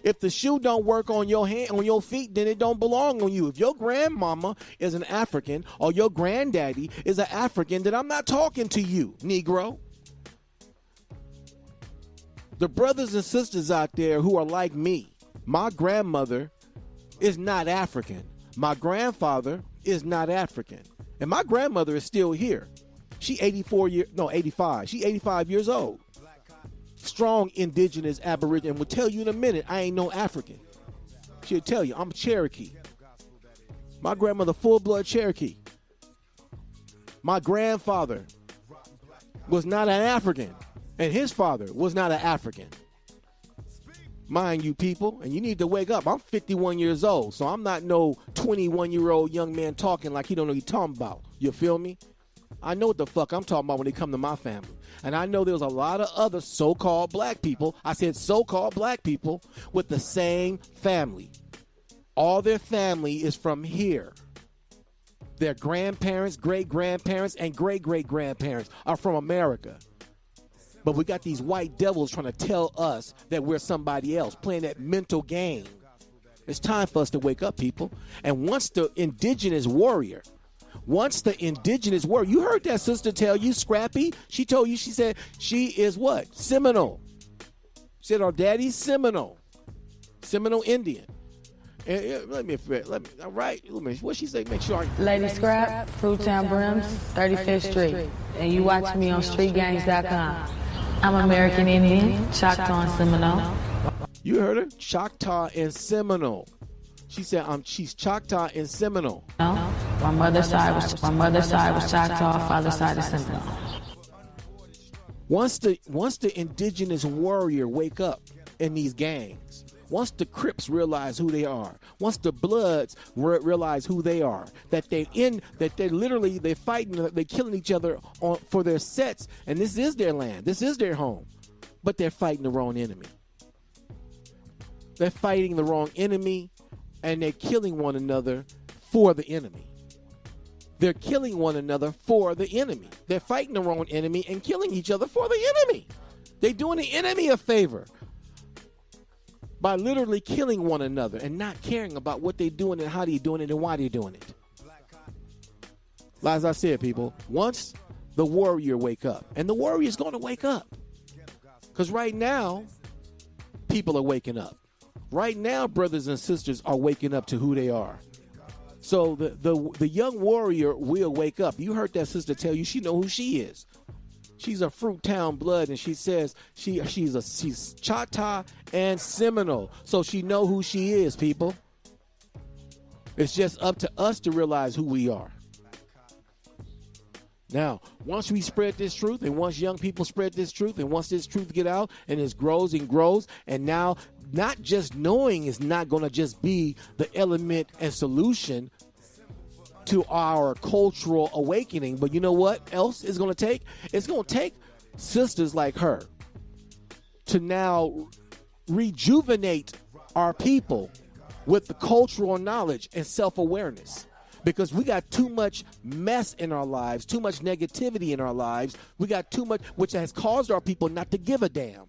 If the shoe don't work on your hand, on your feet, then it don't belong on you. If your grandmama is an African or your granddaddy is an African, then I'm not talking to you, Negro. The brothers and sisters out there who are like me, my grandmother is not African. My grandfather is not African. And my grandmother is still here. She 85. She 85 years old. Strong indigenous Aboriginal, and will tell you in a minute, I ain't no African. She'll tell you, I'm Cherokee. My grandmother, full-blood Cherokee. My grandfather was not an African, and his father was not an African. Mind you, people, and you need to wake up. I'm 51 years old, so I'm not no 21-year-old young man talking like he don't know what he's talking about. You feel me? I know what the fuck I'm talking about when they come to my family. And I know there's a lot of other so-called black people, I said so-called black people, with the same family. All their family is from here. Their grandparents, great-grandparents, and great-great-grandparents are from America. But we got these white devils trying to tell us that we're somebody else, playing that mental game. It's time for us to wake up, people. And once the indigenous warrior, you heard that sister tell you, Scrappy, she told you, she said she is what? Seminole. She said our daddy's Seminole Indian. And what she say? Make sure. Lady Scrap, Fruittown Brims, 35th Street. And you watch me on StreetGangster.com. I'm American Indian, Choctaw and Seminole. You heard her? Choctaw and Seminole. She said she's Choctaw and Seminole. No, my mother's side was Choctaw, father's side is Seminole. Once the indigenous warrior wake up in these gangs, once the Crips realize who they are, once the Bloods realize who they are, they're fighting, they're killing each other for their sets, and this is their land, this is their home, but they're fighting the wrong enemy. They're fighting the wrong enemy, and they're killing one another for the enemy. They're killing one another for the enemy. They're fighting the wrong enemy and killing each other for the enemy. They're doing the enemy a favor by literally killing one another and not caring about what they're doing and how they're doing it and why they're doing it. As I said, people, once the warrior wake up, and the warrior's going to wake up, because right now, people are waking up. Right now, brothers and sisters are waking up to who they are. So the young warrior will wake up. You heard that sister tell you she know who she is. She's a Fruittown blood, and she says she's Choctaw and Seminole. So she know who she is, people. It's just up to us to realize who we are. Now, once we spread this truth, and once young people spread this truth, and once this truth get out, and it grows and grows, and now not just knowing is not going to just be the element and solution to our cultural awakening, but you know what else is going to take? It's going to take sisters like her to now rejuvenate our people with the cultural knowledge and self-awareness. Because we got too much mess in our lives, too much negativity in our lives. We got too much, which has caused our people not to give a damn.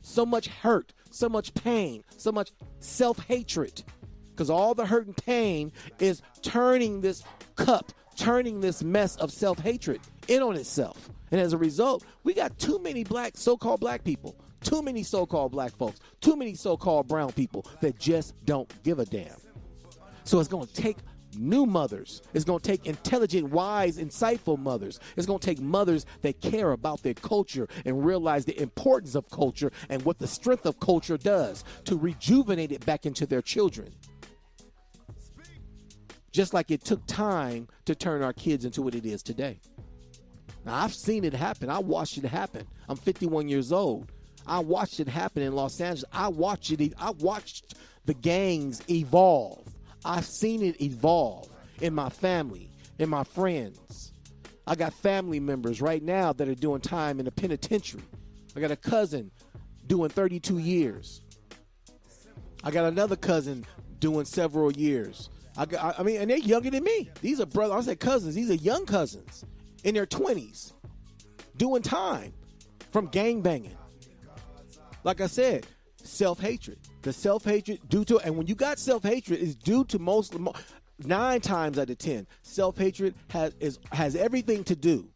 So much hurt, so much pain, so much self-hatred. Because all the hurt and pain is turning this cup, turning this mess of self-hatred in on itself. And as a result, we got too many so-called black people, too many so-called black folks, too many so-called brown people that just don't give a damn. So it's going to take new mothers. It's going to take intelligent, wise, insightful mothers. It's going to take mothers that care about their culture and realize the importance of culture and what the strength of culture does to rejuvenate it back into their children. Just like it took time to turn our kids into what it is today. Now, I've seen it happen. I watched it happen. I'm 51 years old. I watched it happen in Los Angeles. I watched the gangs evolve. I've seen it evolve in my family, in my friends. I got family members right now that are doing time in the penitentiary. I got a cousin doing 32 years. I got another cousin doing several years. I mean, and they're younger than me. These are brothers. I said cousins. These are young cousins in their 20s doing time from gangbanging. Like I said, self-hatred. The self-hatred due to, and when you got self-hatred, is due to 9 times out of 10, self-hatred has everything to do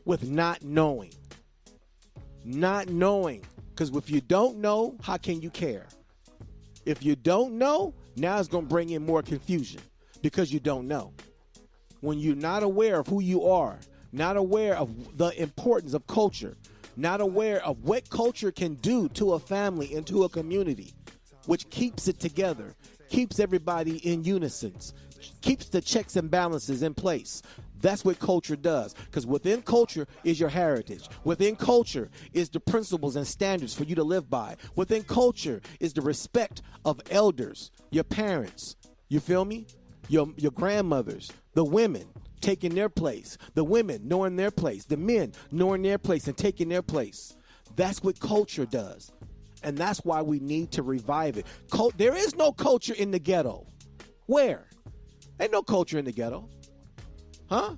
with not knowing. Not knowing. Because if you don't know, how can you care? If you don't know, now it's going to bring in more confusion because you don't know. When you're not aware of who you are, not aware of the importance of culture, not aware of what culture can do to a family and to a community, which keeps it together, keeps everybody in unison, keeps the checks and balances in place. That's what culture does, because within culture is your heritage. Within culture is the principles and standards for you to live by. Within culture is the respect of elders, your parents, you feel me? Your grandmothers, the women taking their place, the women knowing their place, the men knowing their place and taking their place. That's what culture does, and that's why we need to revive it. There is no culture in the ghetto. Where? Ain't no culture in the ghetto. Huh?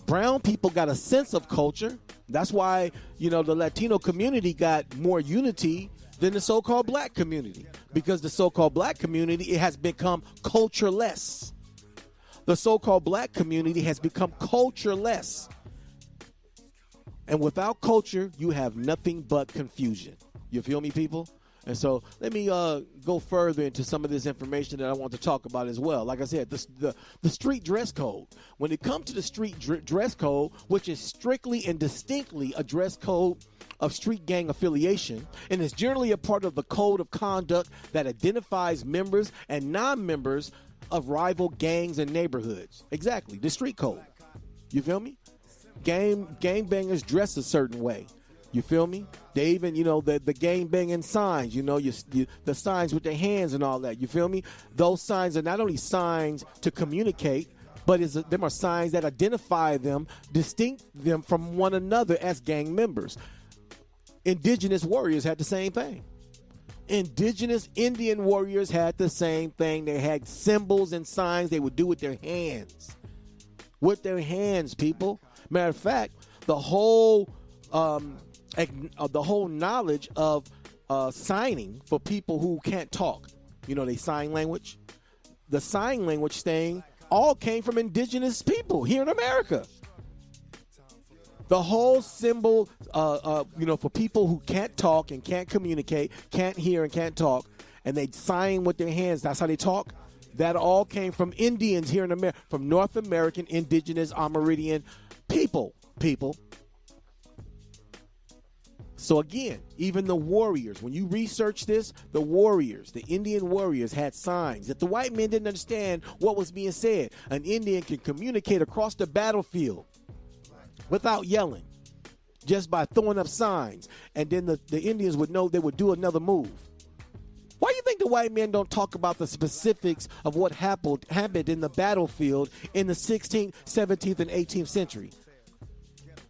Brown people got a sense of culture. That's why, the Latino community got more unity than the so-called black community, because the so-called black community, it has become cultureless. The so-called black community has become cultureless. And without culture, you have nothing but confusion. You feel me, people? And so let me go further into some of this information that I want to talk about as well. Like I said, the street dress code. When it comes to the street dress code, which is strictly and distinctly a dress code of street gang affiliation, and is generally a part of the code of conduct that identifies members and non-members of rival gangs and neighborhoods. Exactly, the street code. You feel me? Gangbangers dress a certain way. You feel me? They even, the gang banging signs, the signs with their hands and all that. You feel me? Those signs are not only signs to communicate, but them are signs that identify them, distinct them from one another as gang members. Indigenous warriors had the same thing. Indigenous Indian warriors had the same thing. They had symbols and signs they would do with their hands. With their hands, people. Matter of fact, the whole knowledge of signing for people who can't talk, they sign language. The sign language thing all came from indigenous people here in America. The whole symbol, for people who can't talk and can't communicate, can't hear and can't talk, and they sign with their hands. That's how they talk. That all came from Indians here in America, from North American indigenous Amerindian people. So again, even the warriors, when you research this, the Indian warriors had signs that the white men didn't understand what was being said. An Indian can communicate across the battlefield without yelling, just by throwing up signs. And then the Indians would know they would do another move. Why do you think the white men don't talk about the specifics of what happened in the battlefield in the 16th, 17th, and 18th century?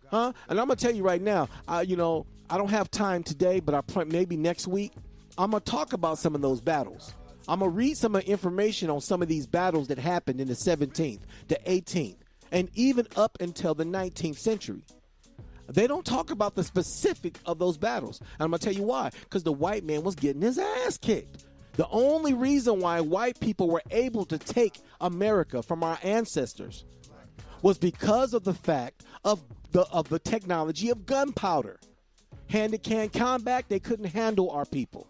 Huh? And I'm going to tell you right now, I don't have time today, but maybe next week, I'm going to talk about some of those battles. I'm going to read some information on some of these battles that happened in the 17th, the 18th, and even up until the 19th century. They don't talk about the specific of those battles. And I'm going to tell you why. Because the white man was getting his ass kicked. The only reason why white people were able to take America from our ancestors was because of the fact of the technology of gunpowder. Hand-to-hand combat, they couldn't handle our people.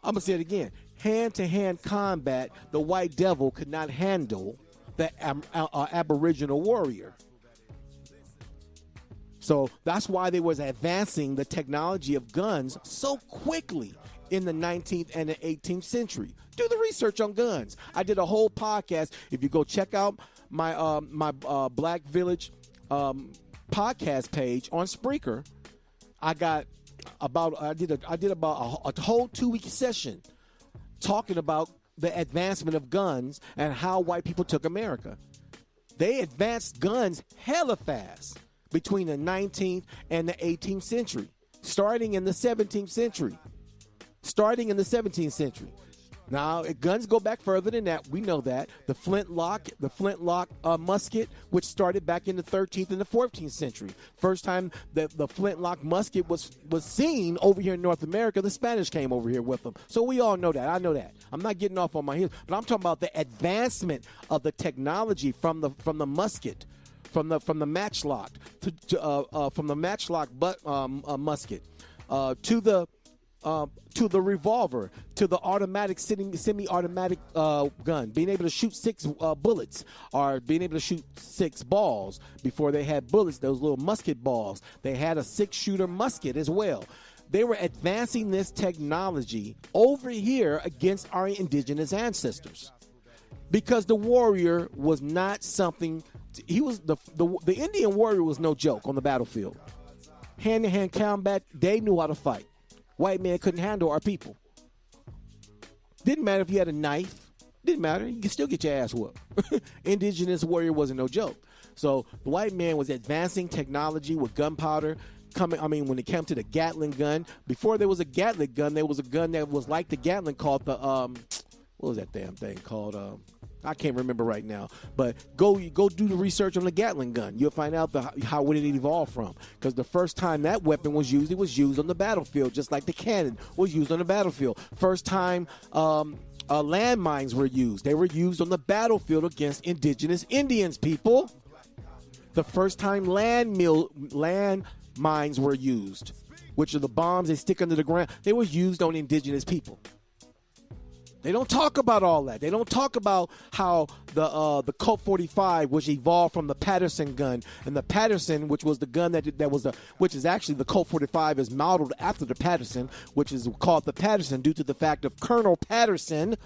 I'm going to say it again. Hand-to-hand combat, the white devil could not handle the Aboriginal warrior. So that's why they was advancing the technology of guns so quickly in the 19th and the 18th century. Do the research on guns. I did a whole podcast. If you go check out my BlackVillage podcast page on Spreaker, I did about a whole 2-week session talking about the advancement of guns and how white people took America. They advanced guns hella fast between the 19th and the 18th century, starting in the 17th century. Now, guns go back further than that. We know that. The flintlock musket, which started back in the 13th and the 14th century. First time that the flintlock musket was seen over here in North America, the Spanish came over here with them. So we all know that. I know that. I'm not getting off on my heels, but I'm talking about the advancement of the technology from the musket, from the matchlock musket to the revolver, to the automatic semi-automatic gun, being able to shoot 6 bullets, or being able to shoot 6 balls. Before they had bullets, those little musket balls, they had a 6-shooter musket as well. They were advancing this technology over here against our indigenous ancestors, because the warrior was not something. He was the Indian warrior was no joke on the battlefield. Hand-to-hand combat, they knew how to fight. White man couldn't handle our people. Didn't matter if you had a knife. Didn't matter. You could still get your ass whooped. Indigenous warrior wasn't no joke. So the white man was advancing technology with gunpowder. When it came to the Gatling gun, before there was a Gatling gun, there was a gun that was like the Gatling called the what was that damn thing called? I can't remember right now, but go do the research on the Gatling gun. You'll find out how would it evolve from. Because the first time that weapon was used, it was used on the battlefield, just like the cannon was used on the battlefield. First time landmines were used. They were used on the battlefield against indigenous Indians, people. The first time landmines were used, which are the bombs they stick under the ground, they were used on indigenous people. They don't talk about all that. They don't talk about how the Colt 45, which evolved from the Patterson gun, and the Patterson, which was the gun which is actually the Colt 45 is modeled after the Patterson, which is called the Patterson due to the fact of Colonel Patterson,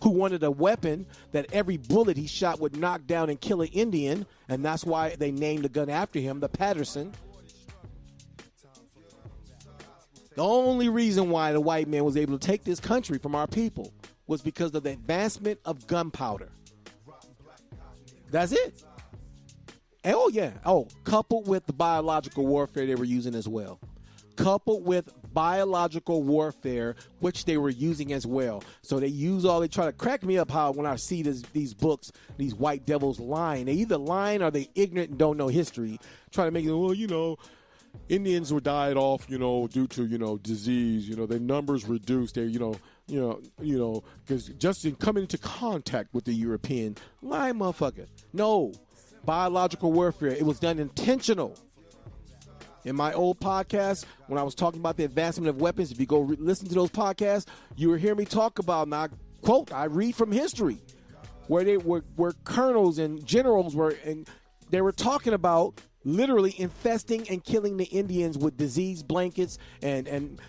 who wanted a weapon that every bullet he shot would knock down and kill an Indian, and that's why they named the gun after him, the Patterson. The only reason why the white man was able to take this country from our people was because of the advancement of gunpowder. That's it. Oh, yeah. Oh, coupled with the biological warfare they were using as well. Coupled with biological warfare, which they were using as well. So they try to crack me up how when I see these books, these white devils lying. They either lying or they ignorant and don't know history. Trying to make it, Indians were died off, due to, disease. Their numbers reduced. They, because just in coming into contact with the European, lying motherfucker. No, biological warfare. It was done intentional. In my old podcast, when I was talking about the advancement of weapons, if you go listen to those podcasts, you will hear me talk about, and I quote, I read from history, where colonels and generals they were talking about literally infesting and killing the Indians with disease blankets and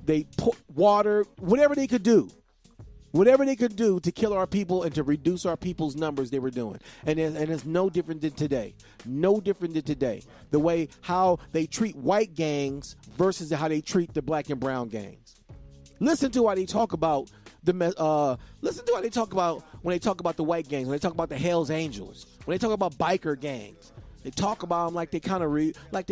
they put water, whatever they could do to kill our people and to reduce our people's numbers, they were doing. And it's no different than today. The way how they treat white gangs versus how they treat the black and brown gangs. Listen to how they talk about when they talk about the white gangs, when they talk about the Hells Angels, when they talk about biker gangs. They talk about them like they kind of like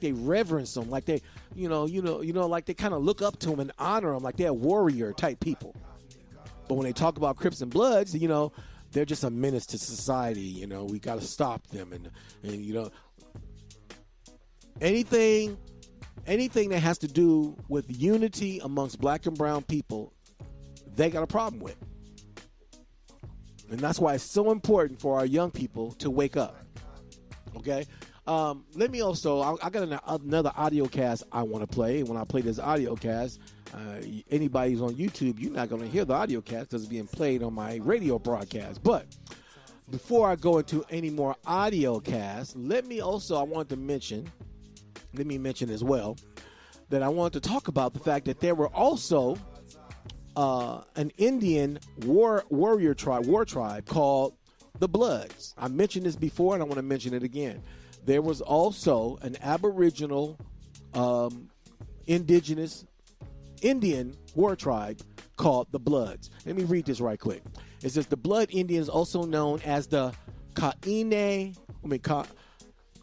they reverence them, like they like they kind of look up to them and honor them, like they're warrior type people. But when they talk about Crips and Bloods, they're just a menace to society. We got to stop them, and anything that has to do with unity amongst black and brown people, they got a problem with. And that's why it's so important for our young people to wake up. Okay, let me also, I got another audio cast I want to play. When I play this audio cast, anybody who's on YouTube, you're not going to hear the audio cast because it's being played on my radio broadcast. But before I go into any more audio casts, let me mention as well that I want to talk about the fact that there were also an Indian war tribe called the Bloods. I mentioned this before, and I want to mention it again. There was also an Aboriginal, indigenous Indian war tribe called the Bloods. Let me read this right quick. It says the Blood Indians, also known as the Kainai.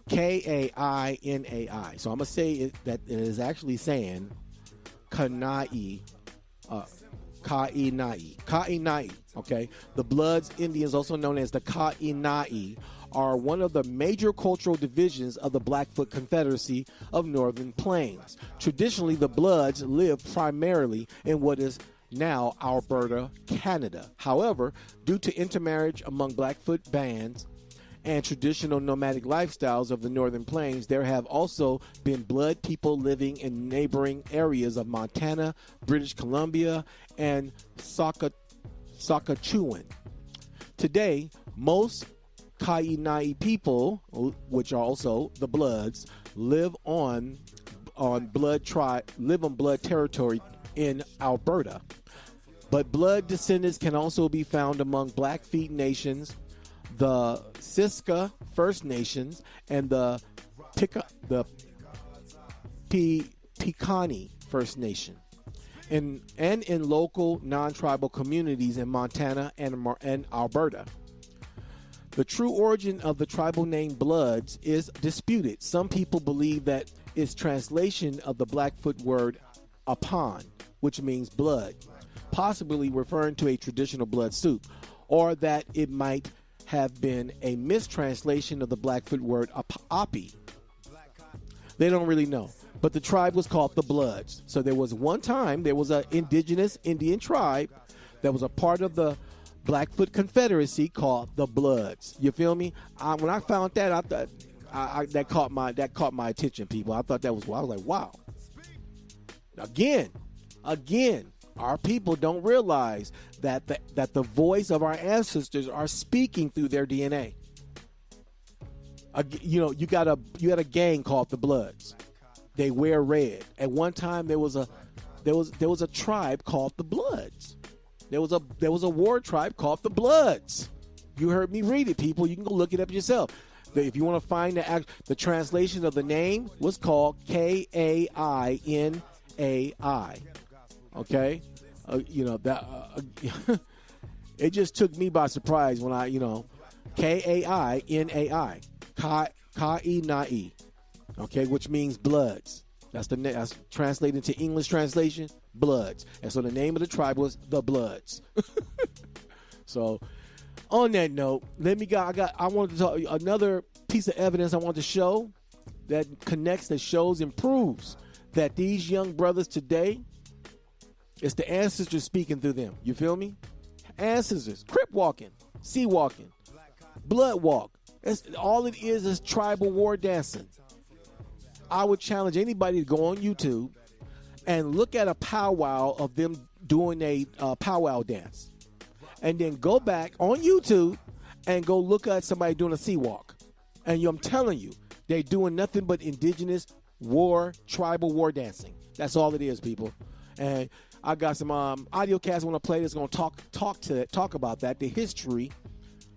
Kainai. So I'm going to say that it is actually saying Kainai. Kainai. Okay. The Bloods Indians, also known as the Kainai, are one of the major cultural divisions of the Blackfoot Confederacy of Northern Plains. Traditionally, the Bloods live primarily in what is now Alberta, Canada. However, due to intermarriage among Blackfoot bands and traditional nomadic lifestyles of the Northern Plains, there have also been Blood people living in neighboring areas of Montana, British Columbia, and Saskatchewan. Today, most Kainai people, which are also the Bloods, live on Blood territory in Alberta. But Blood descendants can also be found among Blackfeet nations, the Siska First Nations, and the Piikani First Nation, and in local non-tribal communities in Montana and Alberta. The true origin of the tribal name Bloods is disputed. Some people believe that its translation of the Blackfoot word "upon," which means blood, possibly referring to a traditional blood soup, or that it might have been a mistranslation of the Blackfoot word "api." They don't really know. But the tribe was called the Bloods. So there was one time, there was an indigenous Indian tribe that was a part of the Blackfoot Confederacy called the Bloods. You feel me? When I found that, I thought that caught my attention, people. I thought that was, I was like, wow. Again, our people don't realize that the voice of our ancestors are speaking through their DNA. You had a gang called the Bloods. They wear red. At one time, there was a tribe called the Bloods. There was a war tribe called the Bloods. You heard me read it, people. You can go look it up yourself. If you want to find the translation of the name was called Kainai. Okay, it just took me by surprise when Kainai, Kainai, okay, which means bloods. That's translated into English translation, Bloods. And so the name of the tribe was the Bloods. So, on that note, I wanted to talk another piece of evidence I want to show that connects, that shows and proves that these young brothers today, it's the ancestors speaking through them. You feel me? Ancestors, crip walking, sea walking, blood walk. All it is tribal war dancing. I would challenge anybody to go on YouTube and look at a powwow of them doing a powwow dance. And then go back on YouTube and go look at somebody doing a sea walk. And I'm telling you, they're doing nothing but indigenous tribal war dancing. That's all it is, people. And I got some audio cast I want to play that's going to talk about that, the history,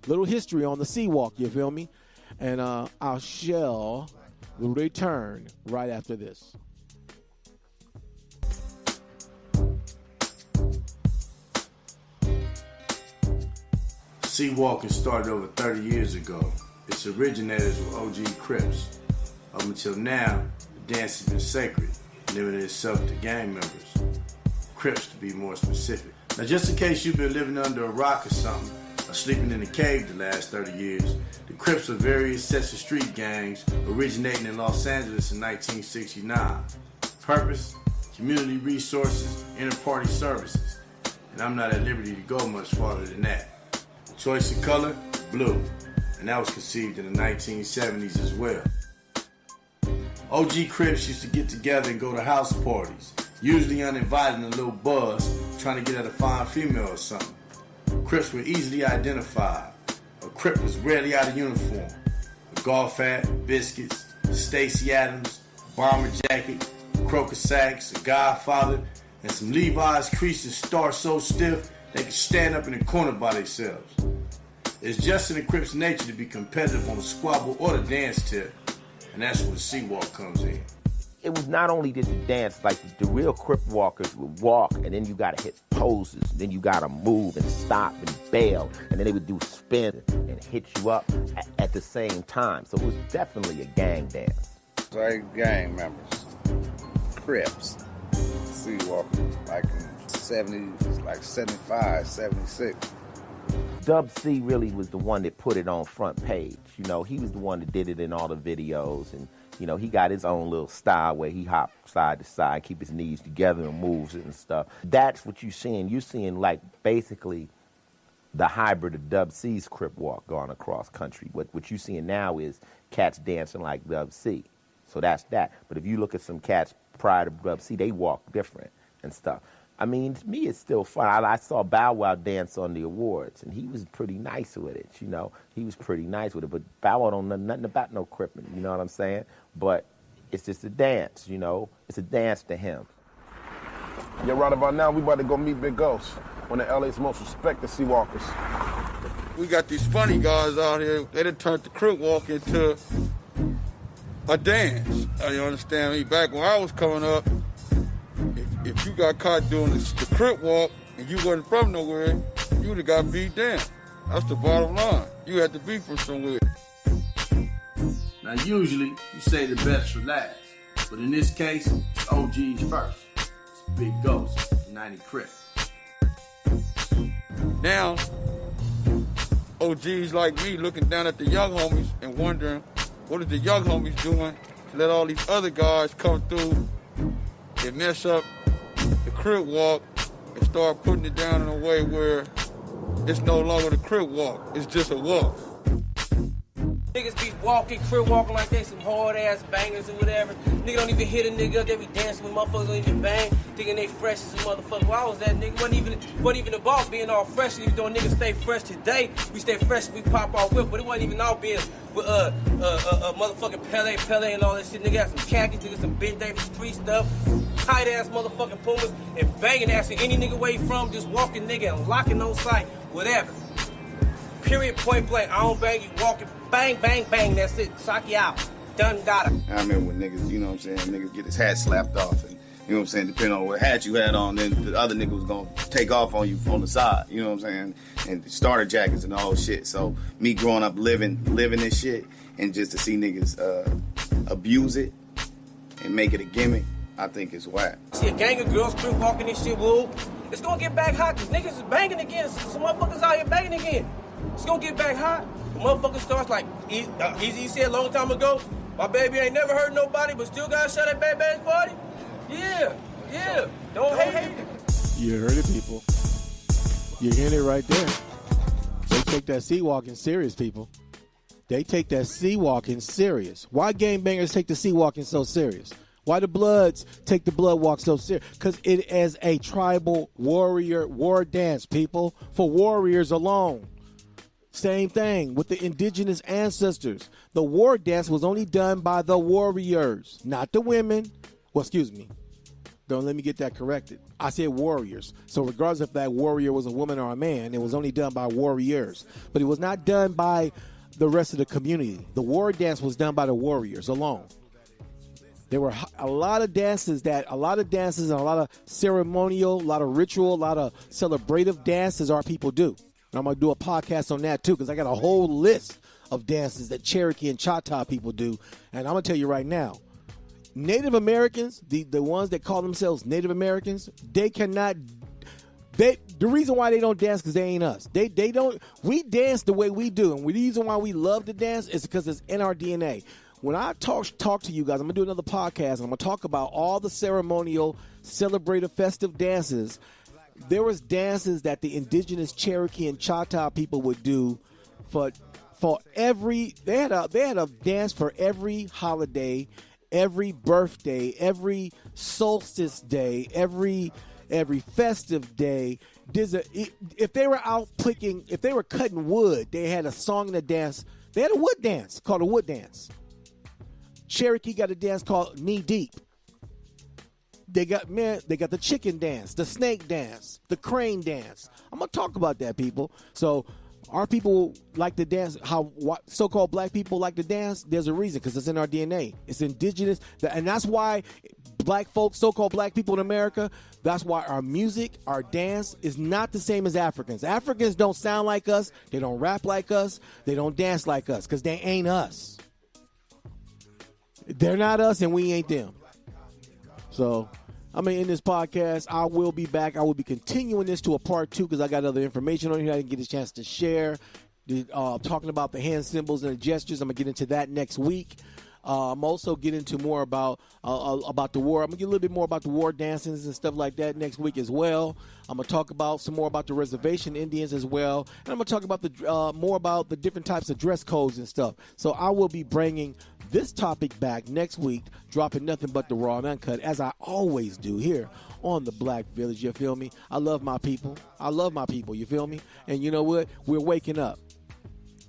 little history on the sea walk, you feel me? And I shall return right after this. Sea walking started over 30 years ago. Its originators were OG Crips. Up until now, the dance has been sacred, limiting itself to gang members. Crips, to be more specific. Now, just in case you've been living under a rock or something, or sleeping in a cave the last 30 years, the Crips are various sets of street gangs originating in Los Angeles in 1969. Purpose, community resources, inter-party services. And I'm not at liberty to go much farther than that. The choice of color, blue. And that was conceived in the 1970s as well. OG Crips used to get together and go to house parties, usually uninvited in a little buzz, trying to get at a fine female or something. Crips were easily identified. A Crip was rarely out of uniform. A golf hat, biscuits, Stacey Adams, bomber jacket, croaker sacks, a Godfather, and some Levi's creases starched so stiff they could stand up in the corner by themselves. It's just in the Crips' nature to be competitive on the squabble or the dance tip, and that's where the sea walk comes in. it was not only did the dance, like the real Crip walkers would walk, and then you gotta hit poses, then you gotta move and stop and bail, and then they would do spin and hit you up at the same time. So it was definitely a gang dance. Like gang members, Crips, sea walking, like in 70s, like 75, 76. Dub C really was the one that put it on front page. You know, he was the one that did it in all the videos, and you know, he got his own little style where he hops side to side, keep his knees together and moves it and stuff. That's what you're seeing. You're seeing like basically the hybrid of Dub C's Crip walk going across country. What you're seeing now is cats dancing like Dub C. So that's that. But if you look at some cats prior to Dub C, they walk different and stuff. I mean, to me, it's still fun. I saw Bow Wow dance on the awards, and he was pretty nice with it, you know. He was pretty nice with it. But Bow Wow don't know nothing about no cripping, you know what I'm saying? But it's just a dance, you know. It's a dance to him. Yeah, right about now, we about to go meet Big Ghost, one of LA's most respected sea walkers. We got these funny guys out here. They done turned the Crip walk into a dance. You understand me? Back when I was coming up, if you got caught doing the Crip walk and you wasn't from nowhere, you would have got beat down. That's the bottom line. You had to be from somewhere. Now, usually, you say the best for last. But in this case, it's OGs first. It's Big Ghost, 90 Crip. Now, OGs like me looking down at the young homies and wondering, what is the young homies doing to let all these other guys come through and mess up the Crip walk and start putting it down in a way where it's no longer the Crip walk, it's just a walk. Niggas be walking, Crip walking like they some hard ass bangers or whatever. Nigga don't even hit a nigga, they be dancing with motherfuckers don't even bang, thinking they fresh as a motherfucker. Why was that nigga? Wasn't even about being all fresh, even though niggas stay fresh today. We stay fresh, we pop our whip, but it wasn't even all being with motherfucking Pele and all that shit. Nigga had some khakis, nigga some Ben Davis free stuff, tight ass motherfucking Pumas, and banging ass in any nigga where you from, just walking nigga and locking on sight, whatever. Period, point blank. I don't bang you, walking, bang, bang, bang, that's it. Sock you out. Done, got it. I remember when niggas, you know what I'm saying, niggas get his hat slapped off, and you know what I'm saying, depending on what hat you had on, then the other nigga was gonna take off on you on the side, you know what I'm saying, and starter jackets and all shit. So me growing up living this shit, and just to see niggas abuse it and make it a gimmick, I think it's whack. See a gang of girls Crip walking this shit, woo. It's gonna get back hot, cause niggas is banging again. Some motherfuckers out here banging again. It's gonna get back hot. The motherfucker starts like Easy said a long time ago, my baby ain't never hurt nobody, but still gotta shut at Bang Bang's party. Yeah. Don't hate it. You heard it, people. You're hearing it right there. They take that sea walking serious, people. They take that sea walking serious. Why gangbangers take the sea walking so serious? Why the Bloods take the blood walk so serious? Because it is a tribal warrior war dance, people, for warriors alone. Same thing with the indigenous ancestors. The war dance was only done by the warriors, not the women. Well, excuse me. Don't let me get that corrected. I said warriors. So regardless if that warrior was a woman or a man, it was only done by warriors. But it was not done by the rest of the community. The war dance was done by the warriors alone. There were a lot of dances and a lot of ceremonial, a lot of ritual, a lot of celebrative dances our people do. And I'm going to do a podcast on that, too, because I got a whole list of dances that Cherokee and Choctaw people do. And I'm going to tell you right now, Native Americans, the ones that call themselves Native Americans, they cannot... the reason why they don't dance because they ain't us. They don't... We dance the way we do. And the reason why we love to dance is because it's in our DNA. When I talk to you guys, I'm going to do another podcast, and I'm going to talk about all the ceremonial, celebrative, festive dances. There was dances that the indigenous Cherokee and Choctaw people would do for every. They had a dance for every holiday, every birthday, every solstice day, every festive day. If they were out picking, if they were cutting wood, they had a song and a dance. They had a wood dance called a wood dance. Cherokee got a dance called Knee Deep. They got the chicken dance, the snake dance, the crane dance. I'm going to talk about that, people. So Our people like to dance. How so-called black people like to dance? There's a reason, because it's in our DNA. It's indigenous, and that's why black folks, so-called black people in America, that's why our music, our dance is not the same as Africans. Africans don't sound like us. They don't rap like us. They don't dance like us, because they ain't us. They're not us, and we ain't them. So, in this podcast, I will be back. I will be continuing this to a part 2, because I got other information on here I didn't get a chance to share. Talking about the hand symbols and the gestures. I'm going to get into that next week. I'm also getting into more about the war. I'm going to get a little bit more about the war dances and stuff like that next week as well. I'm going to talk about some more about the reservation Indians as well. And I'm going to talk about more about the different types of dress codes and stuff. So I will be bringing this topic back next week, dropping nothing but the raw and uncut, as I always do here on the Black Village. You feel me? I love my people. You feel me? And you know what? We're waking up.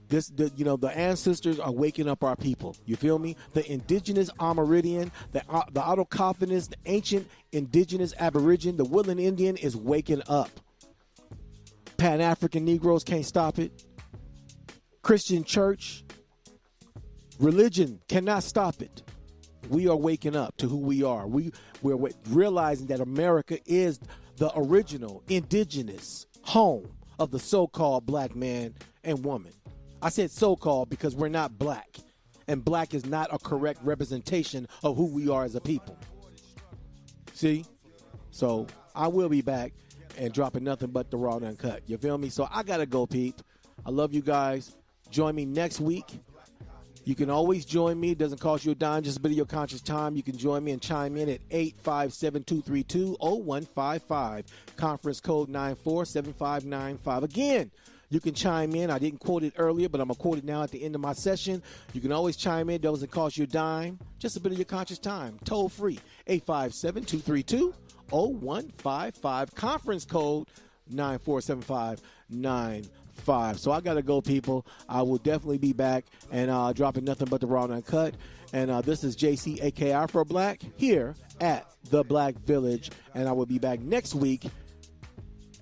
The ancestors are waking up our people. You feel me? The indigenous Amerindian, the autochthonous, the ancient indigenous Aborigine, the woodland Indian is waking up. Pan-African Negroes can't stop it. Christian church, religion cannot stop it. We are waking up to who we are. We're realizing that America is the original indigenous home of the so-called black man and woman. I said so-called because we're not black, and black is not a correct representation of who we are as a people. See? So I will be back and dropping nothing but the raw and uncut. You feel me? So I got to go, peep. I love you guys. Join me next week. You can always join me. It doesn't cost you a dime, just a bit of your conscious time. You can join me and chime in at 857-232-0155. Conference code 947595. Again, you can chime in. I didn't quote it earlier, but I'm going to quote it now at the end of my session. You can always chime in. It doesn't cost you a dime. Just a bit of your conscious time. Toll free. 857-232-0155. Conference code 947595. So I got to go, people. I will definitely be back and dropping nothing but the raw and uncut. And this is JC, a.k.a. for Black, here at the Black Village. And I will be back next week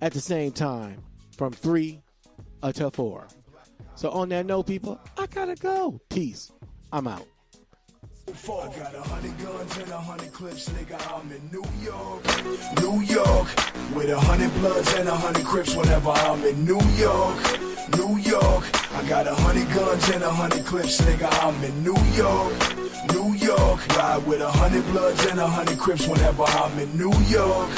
at the same time from 3 to 4. So on that note, people, I gotta go. Peace. I'm out. I got 100 guns and 100 clips, nigga. I'm in New York, with 100 bloods and 100 crips. Whenever I'm in New York. I got 100 guns and 100 clips, nigga. I'm in New York, ride with 100 bloods and 100 crips. Whenever I'm in New York.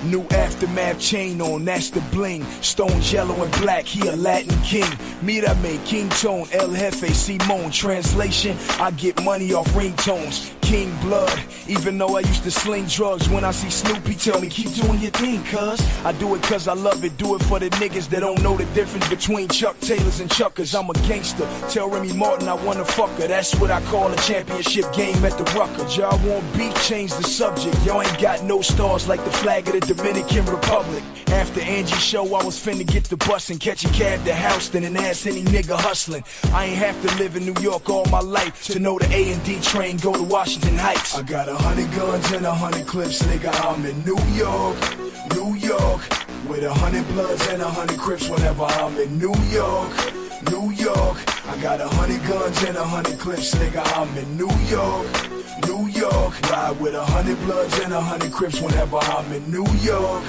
New Aftermath chain on, that's the bling. Stones yellow and black, he a Latin king. Mírame, King Tone, El Jefe, Simone. Translation, I get money off ringtones. King blood, even though I used to sling drugs. When I see Snoopy, tell me, keep doing your thing, cuz. I do it cuz I love it, do it for the niggas that don't know the difference between Chuck Taylors and Chuckers. I'm a gangster, tell Remy Martin I wanna fuck her. That's what I call a championship game at the Rucker. Y'all want beef, change the subject. Y'all ain't got no stars like the flag of the Dominican Republic. After Angie's show, I was finna get the bus and catch a cab to Houston and ask any nigga hustling. I ain't have to live in New York all my life to know the A&D train go to Washington Heights. I got 100 guns and 100 clips, nigga. I'm in New York, with 100 bloods and 100 crips. Whenever I'm in New York. I got 100 guns and 100 clips, nigga. I'm in New York, ride with 100 bloods and 100 crips. Whenever I'm in New York.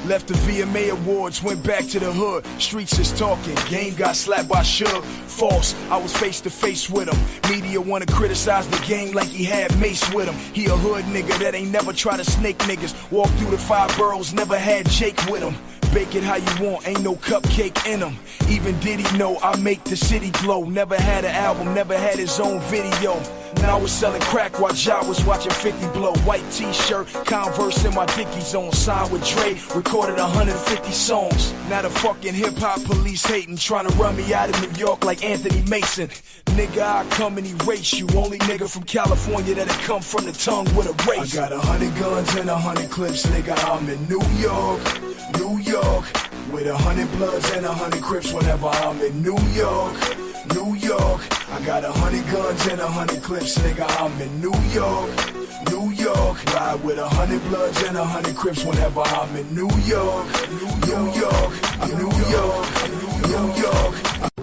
Left the VMA Awards, went back to the hood. Streets is talking, game got slapped by Suge. False, I was face to face with him. Media wanna criticize the game like he had Mace with him. He a hood nigga that ain't never try to snake niggas. Walk through the 5 boroughs, never had Jake with him. Bake it how you want, ain't no cupcake in them. Even Diddy know I make the city glow. Never had an album, never had his own video. Now I was selling crack while Ja was watching 50 blow. White t-shirt, Converse in my Dickies on. Signed with Dre, recorded 150 songs. Now the fucking hip-hop police hating, trying to run me out of New York like Anthony Mason. Nigga, I come and erase you. Only nigga from California that'll come from the tongue with a race. I got 100 guns and 100 clips, nigga. I'm in New York, with 100 bloods and 100 crips. Whenever I'm in New York. I I got 100 guns and 100 clips, nigga. I'm in New York. New York, ride with 100 bloods and 100 crips whenever I'm in New York. New York, New York, New York.